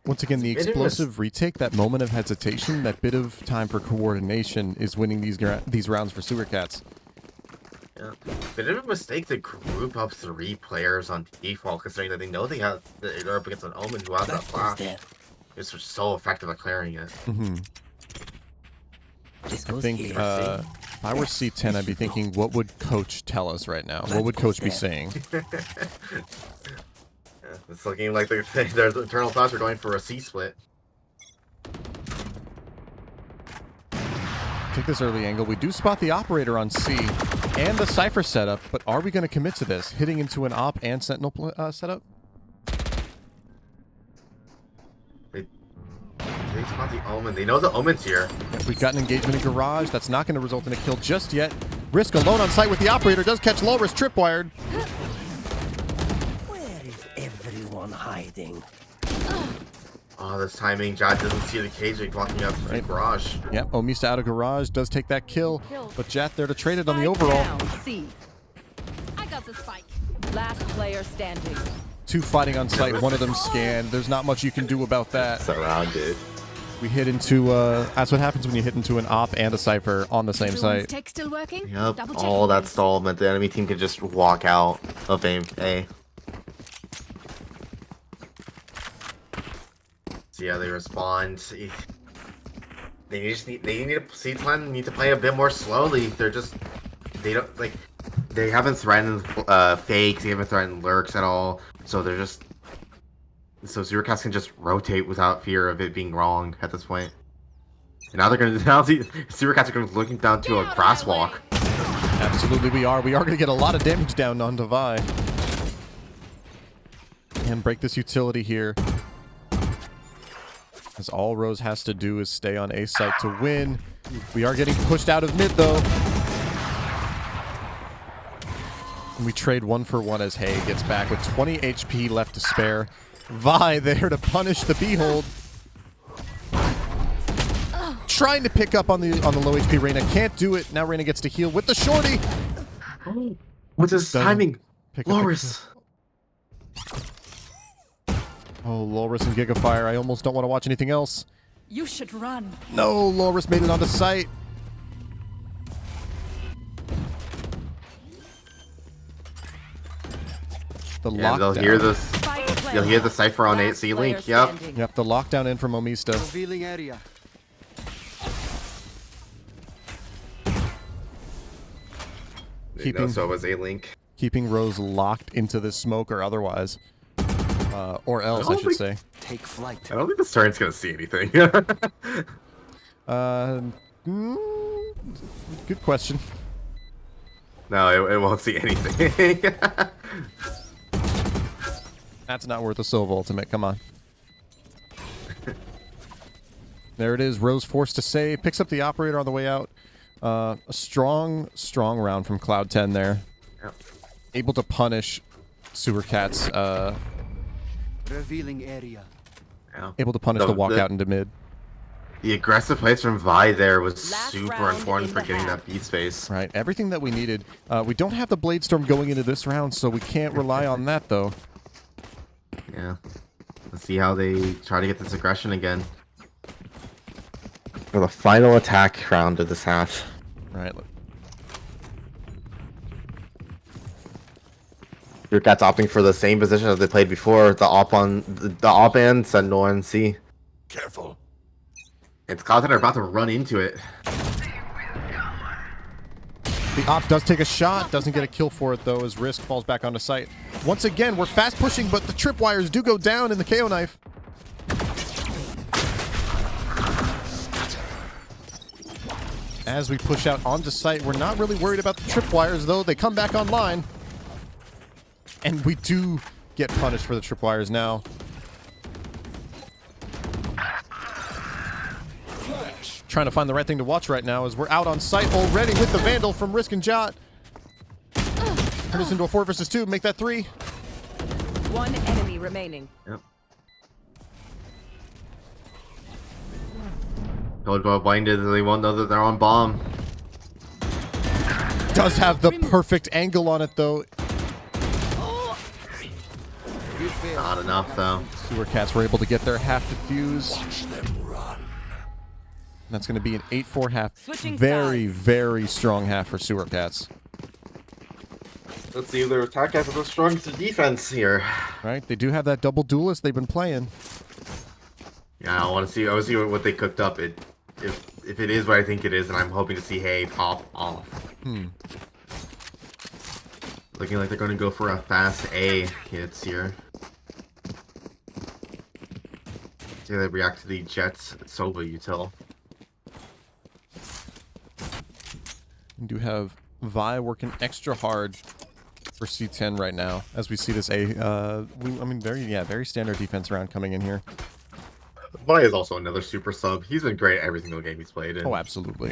B: Once again, the explosive retake, that moment of hesitation, that bit of time for coordination is winning these rounds for Sewer Cats.
A: Yeah. Bit of a mistake to group up 3 players on default, considering that they know they're up against an Omen who has that flash. It's just so effective at clearing it.
B: Mm-hmm. I think if I were C10, I'd be thinking, what would Coach tell us right now? What would Coach be saying?
A: It's looking like their Eternal Thoughts are going for a C-split.
B: Take this early angle. We do spot the operator on C and the Cypher setup, but are we going to commit to this? Hitting into an op and Sentinel setup?
A: They spot the Omen. They know the Omen's here.
B: Yep, we've got an engagement in Garage. That's not going to result in a kill just yet. Risk alone on site with the operator. Does catch low. Risk tripwired.
P: Where is everyone hiding?
A: Oh, this timing. Jad doesn't see the cage blocking up the Garage.
B: Yep, Omista out of Garage. Does take that kill, but Jat there to trade it on the overall.
H: C. I got the spike. Last player standing.
B: 2 fighting on site. One of them scanned. There's not much you can do about that.
A: Surrounded.
B: We hit into, that's what happens when you hit into an op and a Cypher on the same site.
H: Tech still working?
A: Yep, all that stall meant the enemy team could just walk out of A. See how they respond. They need to play a bit more slowly. They haven't threatened fakes, they haven't threatened lurks at all. So they're just Zerocast can just rotate without fear of it being wrong at this point. And now Zerocast are going to be looking down to a grass walk.
B: Absolutely we are. We are going to get a lot of damage down on Devi. And break this utility here. As all Rose has to do is stay on A site to win. We are getting pushed out of mid though. And we trade 1 for 1 as Hay gets back with 20 HP left to spare. Vi there to punish the Behold. Trying to pick up on the low HP Reyna. Can't do it. Now Reyna gets to heal with the shorty.
A: With his timing. Loris.
B: Oh, Loris and Gigafire. I almost don't want to watch anything else.
H: You should run.
B: No, Loris made it onto site. The lockdown.
A: They'll hear the Cypher on 8C Link. Yep.
B: Yep, the lockdown in from Omista.
P: Revealing area.
A: So it was A Link.
B: Keeping Rose locked into this smoke or otherwise. Or else, I should say.
P: Take flight.
A: I don't think the Stern's gonna see anything.
B: Good question.
A: No, it won't see anything.
B: That's not worth a Silva ultimate. Come on. There it is. Rose forced to save. Picks up the operator on the way out. A strong round from Cloud 10 there.
A: Yep.
B: Able to punish Sewer Cat's.
P: Revealing area.
A: Yeah.
B: Able to punish the walkout into mid.
A: The aggressive plays from Vi there was super important for getting that beat space.
B: Right. Everything that we needed. We don't have the Blade Storm going into this round, so we can't rely on that, though.
A: Yeah. Let's see how they try to get this aggression again.
J: For the final attack round of this half.
B: Right. Look.
J: Your cat's opting for the same position as they played before. The op and Sentinel on C.
O: Careful.
A: It's Cloud 10 are about to run into it.
B: The op does take a shot, doesn't get a kill for it though, as Risk falls back onto site. Once again, we're fast pushing, but the tripwires do go down in the KO knife. As we push out onto site, we're not really worried about the tripwires though. They come back online. And we do get punished for the tripwires now. Trying to find the right thing to watch right now as we're out on site already with the Vandal from Risk and Jot. Turn this into a 4 versus 2, make that 3.
H: 1 enemy remaining.
A: Yep. Told about blinded, they won't know that they're on bomb.
B: Does have the perfect angle on it though.
A: Not enough though.
B: Sewer Cats were able to get their half defuse. That's going to be an 8-4 half. Very, very strong half for Sewer Cats.
A: Let's see if their attack has the strongest defense here.
B: Right, they do have that double duelist they've been playing.
A: Yeah, I want to see what they cooked up. If it is what I think it is, and I'm hoping to see Hay pop off. Looking like they're going to go for a fast A hits here. See how they react to the Jets Sova util.
B: do have Vi working extra hard for C10 right now, as we see this very standard defense round coming in here.
A: Vi is also another super sub. He's been great every single game he's played in.
B: Oh, absolutely.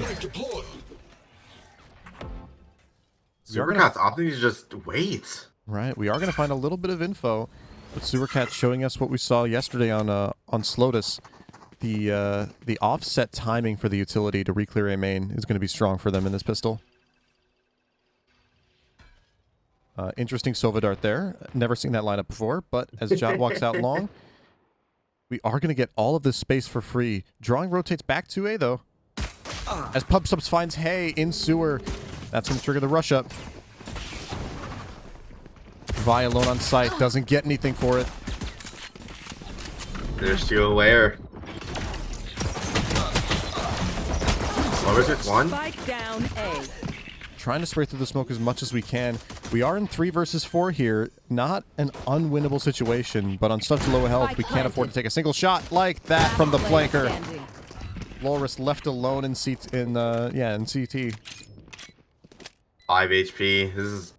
A: Supercat's opting to just wait.
B: Right, we are going to find a little bit of info with Supercat showing us what we saw yesterday on Slotus. The offset timing for the utility to re-clear A main is going to be strong for them in this pistol. Interesting Sova Dart there. Never seen that lineup before, but as Jot walks out long, we are going to get all of this space for free. Drawing rotates back to A, though. As Pub Subs finds Hay in sewer. That's going to trigger the rush up. Vi alone on site. Doesn't get anything for it.
A: There's two aware. What was it? One?
H: Spike down A.
B: Trying to spray through the smoke as much as we can. We are in 3 versus 4 here. Not an unwinnable situation, but on such low health, we can't afford to take a single shot like that from the flanker. Loris left alone in CT.
A: 5 HP. This is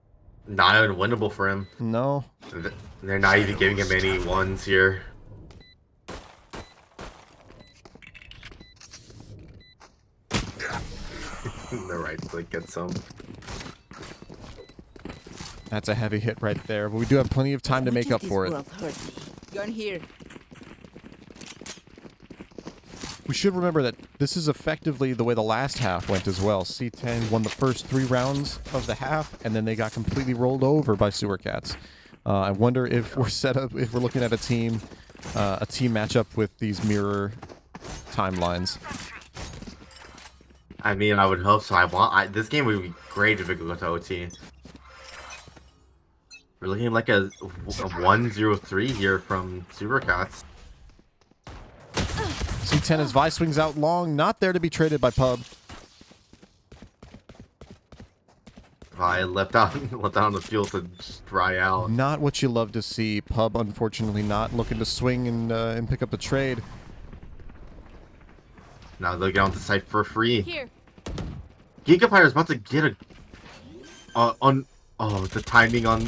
A: not unwinnable for him.
B: No.
A: They're not even giving him any ones here. The right click gets some.
B: That's a heavy hit right there, but we do have plenty of time to make up for it.
H: Gun here.
B: We should remember that this is effectively the way the last half went as well. C10 won the first 3 rounds of the half, and then they got completely rolled over by Sewer Cats. I wonder if we're looking at a team matchup with these mirror timelines.
A: I mean, I would hope so. This game would be great if it could go to OT. We're looking like a 1-0-3 here from Supercats.
B: C10 as Vi swings out long, not there to be traded by Pub.
A: Vi left out on the field to just dry out.
B: Not what you love to see. Pub, unfortunately, not looking to swing and pick up the trade.
A: Now they'll get onto site for free.
H: Here.
A: Gigafire is about to get the timing on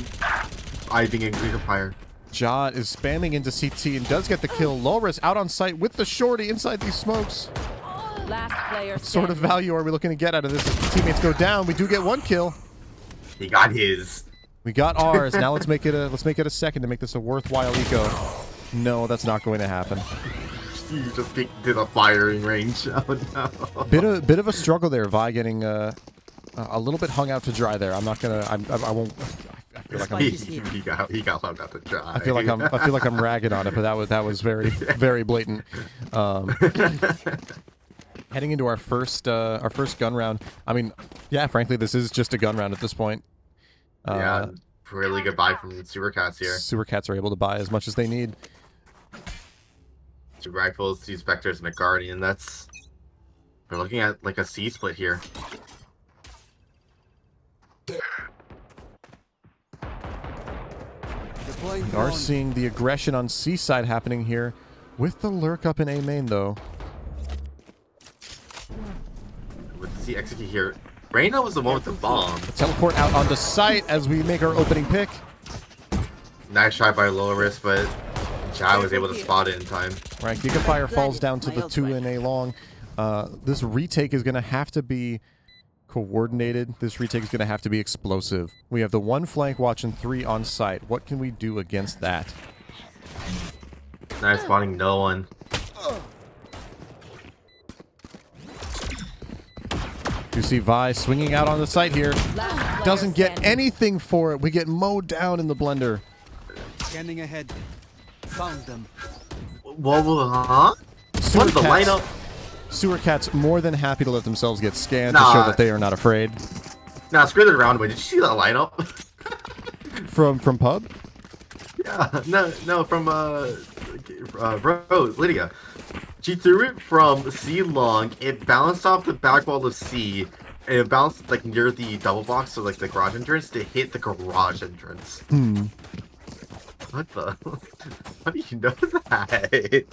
A: Iving and Gigafire.
B: Jod is spamming into CT and does get the kill. Loris out on site with the shorty inside these smokes.
H: Last player
B: What sort of value are we looking to get out of this? Teammates go down. We do get 1 kill.
A: He got his.
B: We got ours. Now let's make it a second to make this a worthwhile eco. No, that's not going to happen.
A: You just did a firing range. Oh no.
B: Bit of a struggle there. Vi getting a little bit hung out to dry there. I'm not gonna. I won't. I feel like
A: he got hung out to dry.
B: I feel like I'm ragging on it, but that was very blatant. Heading into our first gun round. I mean, yeah, frankly, this is just a gun round at this point.
A: Yeah, really good buy from Supercats here.
B: Supercats are able to buy as much as they need.
A: 2 rifles, 2 specters, and a guardian. We're looking at like a C split here.
B: We are seeing the aggression on C side happening here, with the lurk up in A main though.
A: With C execute here, Reyna was the one with the bomb.
B: Teleport out onto site as we make our opening pick.
A: Nice shot by Loris, but Jai was able to spot it in time.
B: Right, Gigafire falls down to the 2 in A long. This retake is going to have to be coordinated. This retake is going to have to be explosive. We have the 1 flank watch and 3 on site. What can we do against that?
A: Nice spotting no one.
B: You see Vi swinging out on the site here. Doesn't get anything for it. We get mowed down in the blender.
P: Scanning ahead. Found them.
A: Whoa, huh? What is the lineup?
B: Sewer Cats more than happy to let themselves get scanned to show that they are not afraid.
A: Nah, screw the round away. Did you see that lineup?
B: From Pub?
A: Yeah, no, from Rose, Lydia. She threw it from C long. It bounced off the back wall of C, and it bounced like near the double box, so like the garage entrance, to hit the garage entrance. What the? How do you know that?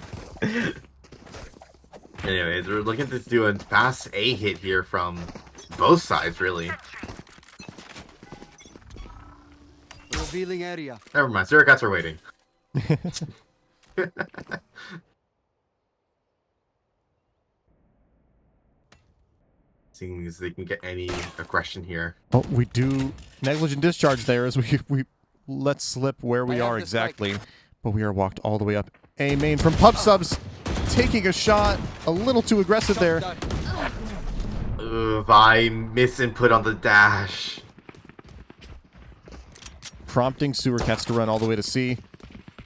A: Anyways, we're looking at this doing fast A hit here from both sides, really.
P: Revealing area.
A: Never mind. Suricats are waiting. Seeing as they can get any aggression here.
B: Oh, we do negligent discharge there as we let slip where we are exactly. But we are walked all the way up. A main from Pub Subs, taking a shot. A little too aggressive there.
A: I miss input on the dash.
B: Prompting Sewer Cats to run all the way to C,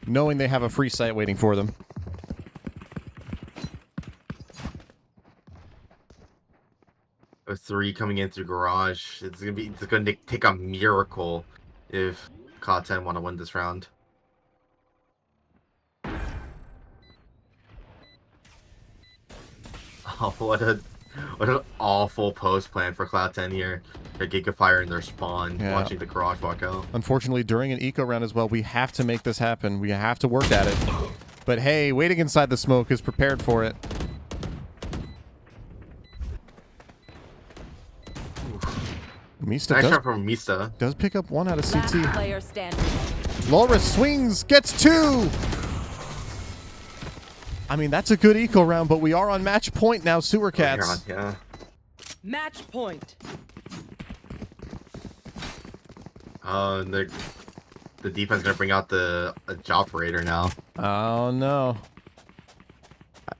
B: knowing they have a free site waiting for them.
A: A 3 coming in through garage. It's gonna take a miracle if Cloud10 want to win this round. Oh, what an awful post plan for Cloud10 here. They're Gigafire in their spawn, watching the garage walk out.
B: Unfortunately, during an eco round as well, we have to make this happen. We have to work at it. But hey, waiting inside the smoke is prepared for it. Mista
A: nice shot from Mista.
B: Does pick up 1 out of CT.
H: Last player standing.
B: Loris swings, gets 2! I mean, that's a good eco round, but we are on match point now, Sewer Cats.
A: Yeah.
H: Match point.
A: The defense gonna bring out the operator now.
B: Oh no.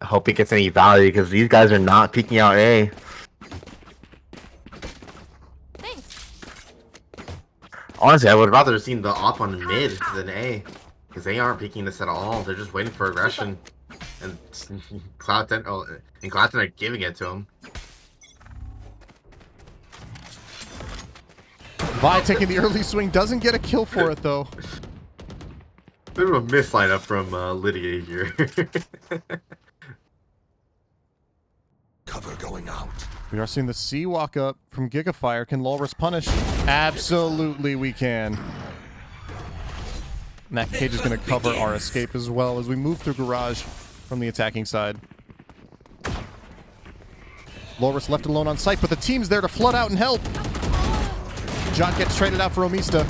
J: I hope he gets any value because these guys are not peeking out A.
A: Honestly, I would rather have seen the op on mid than A, because they aren't peeking this at all. They're just waiting for aggression, and Cloud10 are giving it to him.
B: Vi taking the early swing, doesn't get a kill for it though.
A: Bit of a miss lineup from Lydia here.
O: Cover going out.
B: We are seeing the C walk up from Gigafire. Can Lulrus punish? Absolutely we can. And that cage is going to cover our escape as well as we move through garage from the attacking side. Lulrus left alone on site, but the team's there to flood out and help. John gets traded out for Omista.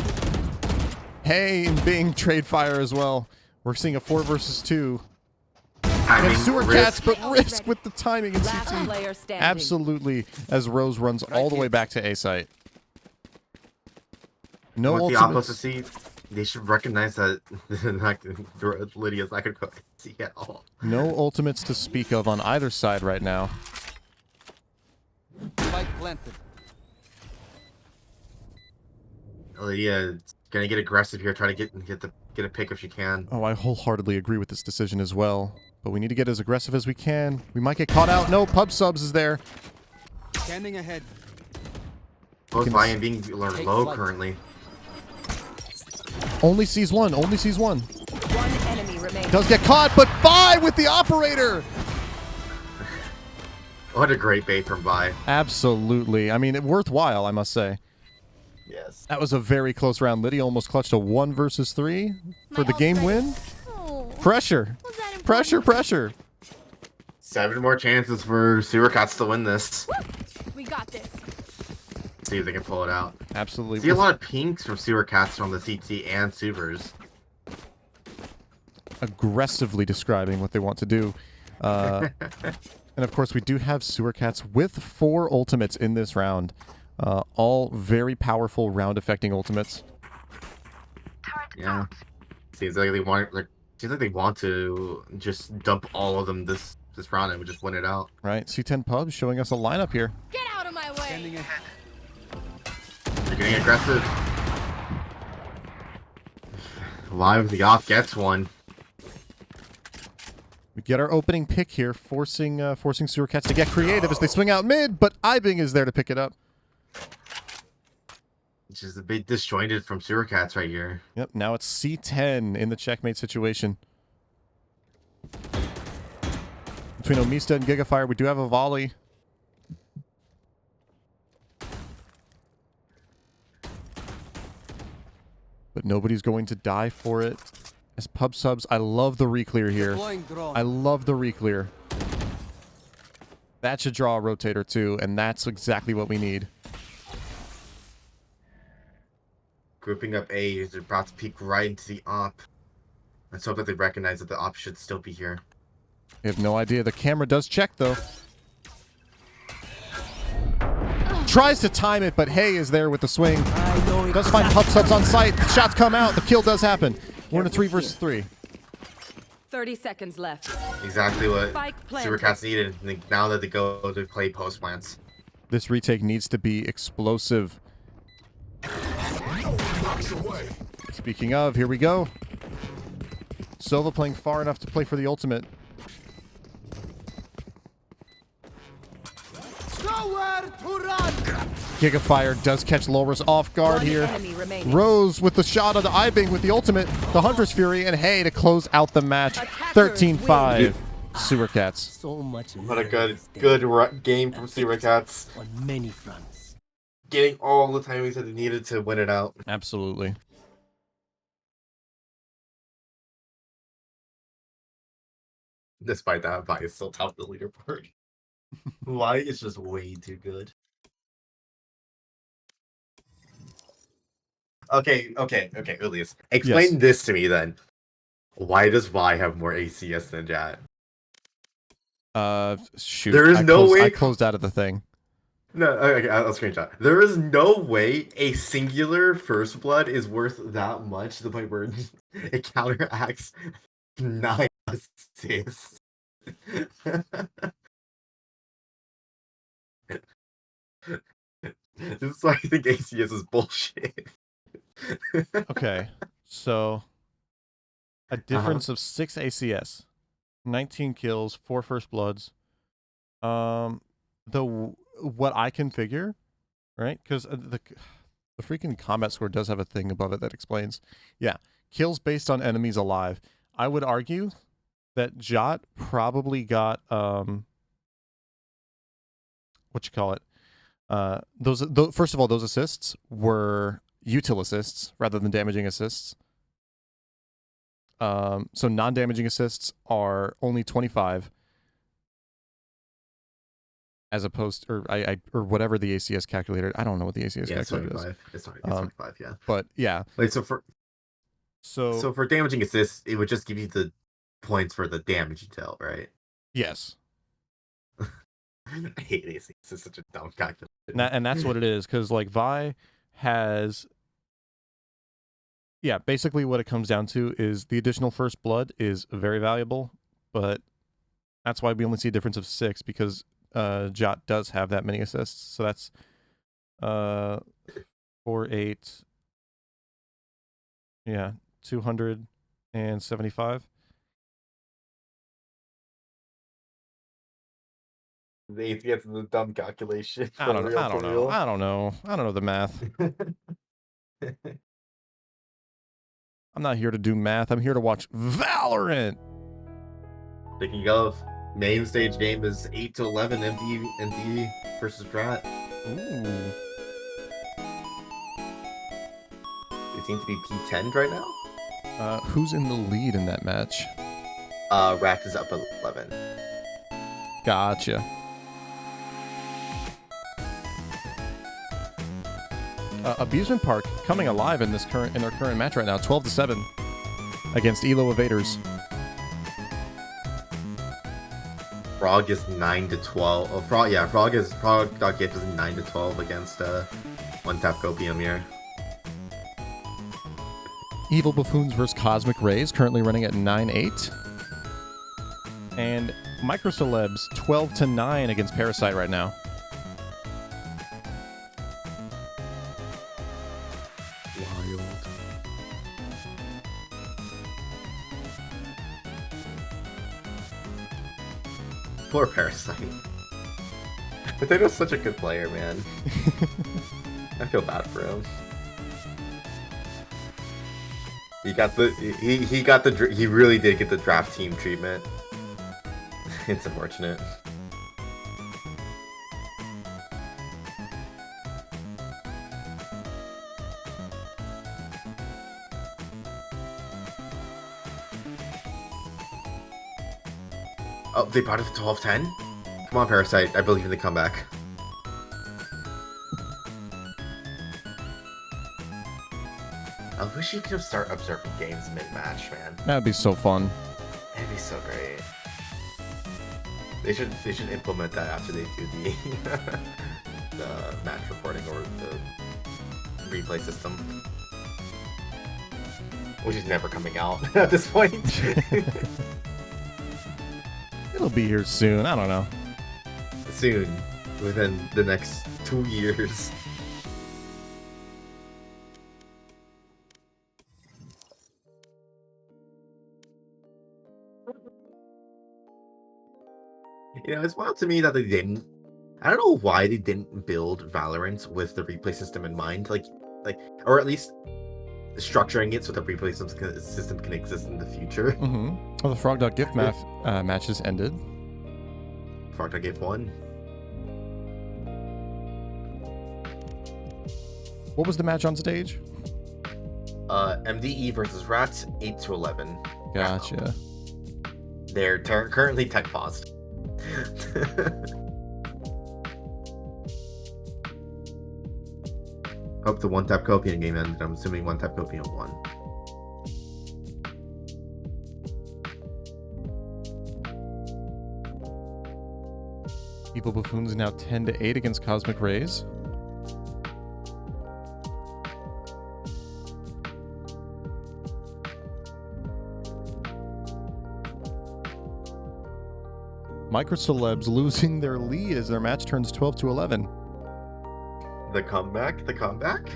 B: Hey, and Bing trade fire as well. We're seeing a 4 versus 2. And Sewer Cats, but risk with the timing in CT. Absolutely, as Rose runs all the way back to A site. No
A: With the
B: ultimate.
A: opposite C, they should recognize that Lydia's not going to go C at all.
B: No ultimates to speak of on either side right now.
P: Spike planted.
A: Lydia's going to get aggressive here, try to get a pick if she can.
B: Oh, I wholeheartedly agree with this decision as well. But we need to get as aggressive as we can. We might get caught out. No, Pub Subs is there.
P: Standing ahead.
A: Both Vi and being low currently.
B: Only sees 1. Only sees 1.
H: One enemy remains.
B: Does get caught, but Vi with the operator.
A: What a great bait from Vi.
B: Absolutely. I mean, worthwhile, I must say.
J: Yes.
B: That was a very close round. Lydia almost clutched a 1 versus 3 for the game win. Pressure. Pressure, pressure.
A: 7 more chances for Sewer Cats to win this.
H: We got this.
A: See if they can pull it out.
B: Absolutely.
A: See a lot of pinks from Sewer Cats from the CT and Supers.
B: Aggressively describing what they want to do. And of course, we do have Sewer Cats with 4 ultimates in this round. All very powerful round-affecting ultimates.
A: Yeah. Seems like they want to just dump all of them this round and we just win it out.
B: Right. C10 Pub showing us a lineup here.
H: Get out of my way.
A: They're getting aggressive. Live the off gets one.
B: We get our opening pick here, forcing Sewer Cats to get creative as they swing out mid, but Ibing is there to pick it up.
A: Which is a bit disjointed from Sewer Cats right here.
B: Yep, now it's C10 in the checkmate situation. Between Omista and Gigafire, we do have a volley. But nobody's going to die for it. As Pub Subs, I love the reclear here. I love the reclear. That should draw a rotator too, and that's exactly what we need.
A: Grouping up A, is about to peek right into the op. Let's hope that they recognize that the op should still be here.
B: We have no idea. The camera does check, though. Tries to time it, but Hay is there with the swing. Does find Hupsuts on site. Shots come out. The kill does happen. We're in a 3 versus 3.
H: 30 seconds left.
A: Exactly what
H: Spike planted.
A: Supercats needed now that they go to play post plants.
B: This retake needs to be explosive. Speaking of, here we go. Sova playing far enough to play for the ultimate.
P: Nowhere to run.
B: Gigafire does catch Lowers off guard here. Rose with the shot on the Ibing with the ultimate. The Hunter's Fury and Hay to close out the match. 13-5. Supercats.
N: So much.
A: What a good game from Supercats.
N: On many fronts.
A: Getting all the timings that they needed to win it out.
B: Absolutely.
A: Despite that, Vi is still top of the leaderboard. Vi is just way too good. Okay, Ilias. Explain this to me then. Why does Vi have more ACS than Jat?
B: Shoot.
A: There is no way.
B: I closed out of the thing.
A: No, okay, I'll screenshot. There is no way a singular First Blood is worth that much to the point where it counteracts 9 assists. This is why I think ACS is bullshit.
B: Okay, so a difference of 6 ACS, 19 kills, 4 First Bloods. What I can figure, right? Because the freaking combat score does have a thing above it that explains. Yeah, kills based on enemies alive. I would argue that Jot probably got what you call it? First of all, those assists were util assists rather than damaging assists. So non-damaging assists are only 25. As opposed to, or whatever the ACS calculator. I don't know what the ACS calculator is.
A: It's 25, yeah.
B: But yeah.
A: Like so for damaging assists, it would just give you the points for the damage detail, right?
B: Yes.
A: I hate ACS. It's such a dumb calculation.
B: And that's what it is, because like Vi has. Yeah, basically what it comes down to is the additional First Blood is very valuable, but that's why we only see a difference of 6, because Jot does have that many assists. So that's 4, 8, yeah, 275.
A: The ACS is a dumb calculation.
B: I don't know the math. I'm not here to do math. I'm here to watch Valorant.
A: Speaking of, main stage game is 8-11 MD versus Drat.
B: Ooh.
A: They seem to be P10 right now.
B: Who's in the lead in that match?
A: Rack is up 11.
B: Gotcha. Abusement Park coming alive in their current match right now, 12-7 against Elo Evaders.
A: Frog is 9-12. Oh, Frog.Gift is 9-12 against One Tap Copium here.
B: Evil Buffoons versus Cosmic Rays currently running at 9-8. And Microcelebs 12-9 against Parasite right now.
A: Wild. Poor Parasite. Potato's such a good player, man. I feel bad for him. He really did get the draft team treatment. It's unfortunate. Oh, they brought it to 12-10? Come on, Parasite. I believe in the comeback. I wish you could start observing games mid-match, man.
B: That'd be so fun.
A: It'd be so great. They should implement that after they do the the match recording or the replay system, which is never coming out at this point.
B: It'll be here soon. I don't know.
A: Soon, within the next 2 years. You know, it's wild to me that they didn't. I don't know why they didn't build Valorant with the replay system in mind, like, or at least structuring it so the replay system can exist in the future.
B: Mm-hmm. Well, the Frog.gif matches ended.
A: Frog.gif won.
B: What was the match on stage?
A: MDE versus Rats, 8-11.
B: Gotcha.
A: They're currently tech paused. Hope the one-tap Copian game ended. I'm assuming one-tap Copian won.
B: Evil Buffoons now 10-8 against Cosmic Rays. Microcelebs losing their lead as their match turns 12-11.
A: The comeback? The comeback?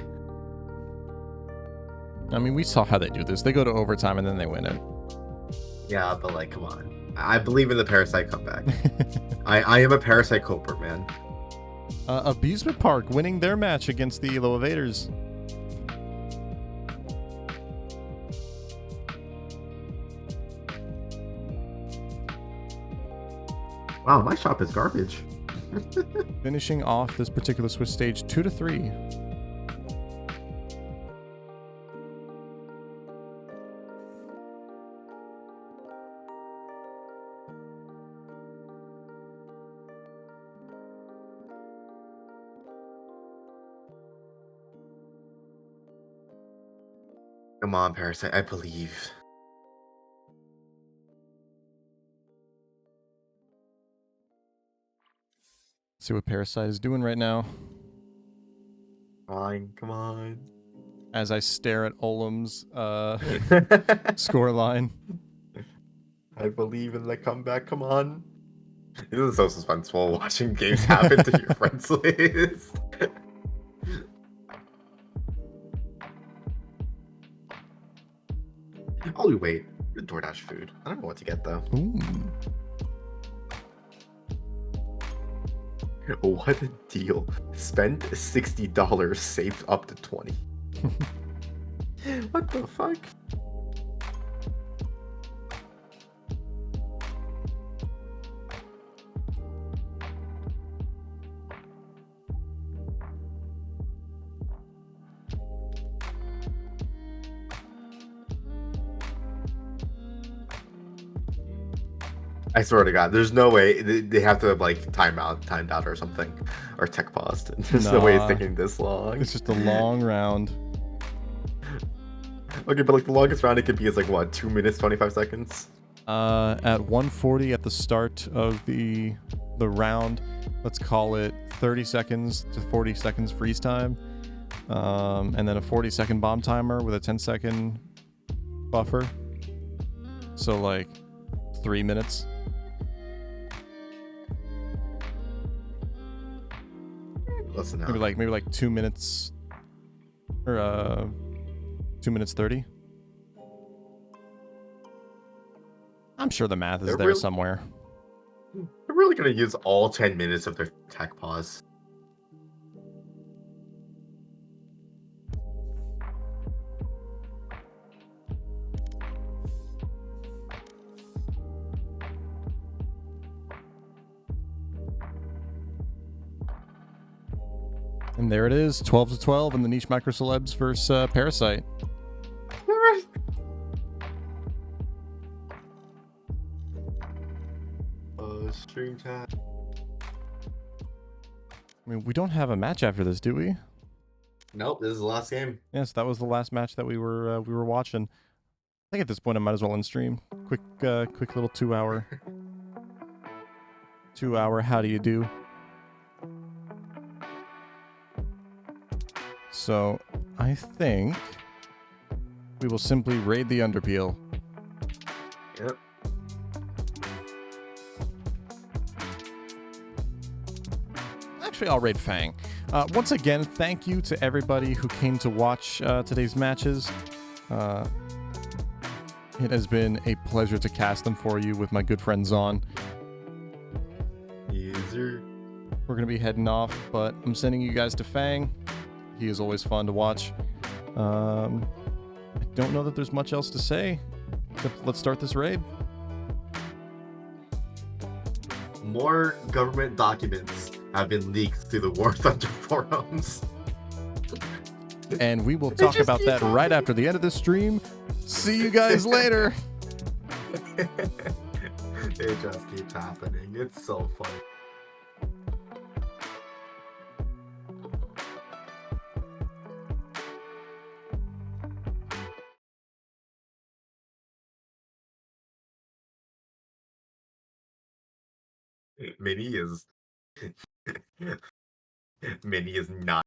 B: I mean, we saw how they do this. They go to overtime and then they win it.
A: Yeah, but like, come on. I believe in the Parasite comeback. I am a Parasite culprit, man.
B: Abusement Park winning their match against the Elo Evaders.
A: Wow, my shop is garbage.
B: Finishing off this particular Swiss stage 2-3.
A: Come on, Parasite, I believe.
B: See what Parasite is doing right now.
A: Fine, come on.
B: As I stare at Olam's score line.
A: I believe in the comeback, come on. This is so suspenseful watching games happen to your friends list. Oh, wait. DoorDash food. I don't know what to get, though.
B: Ooh.
A: What a deal. Spend $60, saved up to 20. What the fuck? I swear to God, there's no way they have to have like timed out or something, or tech paused. There's no way it's taking this long.
B: It's just a long round.
A: Okay, but like the longest round it could be is like what, 2 minutes 25 seconds?
B: At 1:40 at the start of the round, let's call it 30 seconds to 40 seconds freeze time, and then a 40-second bomb timer with a 10-second buffer. So like 3 minutes.
A: Listen,
B: maybe like 2 minutes, or 2 minutes 30. I'm sure the math is there somewhere.
A: They're really gonna use all 10 minutes of their tech pause.
B: And there it is, 12-12 in the Niche Microcelebs versus Parasite.
A: Stream chat.
B: I mean, we don't have a match after this, do we?
J: Nope, this is the last game.
B: Yes, that was the last match that we were watching. I think at this point I might as well end stream. Quick little 2 hour. 2 hour. How do you do? So I think we will simply raid the Underpeel.
J: Yep.
B: Actually, I'll raid Fang. Once again, thank you to everybody who came to watch today's matches. It has been a pleasure to cast them for you with my good friend Xawne.
J: User.
B: We're going to be heading off, but I'm sending you guys to Fang. He is always fun to watch. I don't know that there's much else to say, except let's start this raid.
J: More government documents have been leaked through the War Thunder forums.
B: And we will talk about that right after the end of this stream. See you guys later.
J: It just keeps happening. It's so funny. Mini is not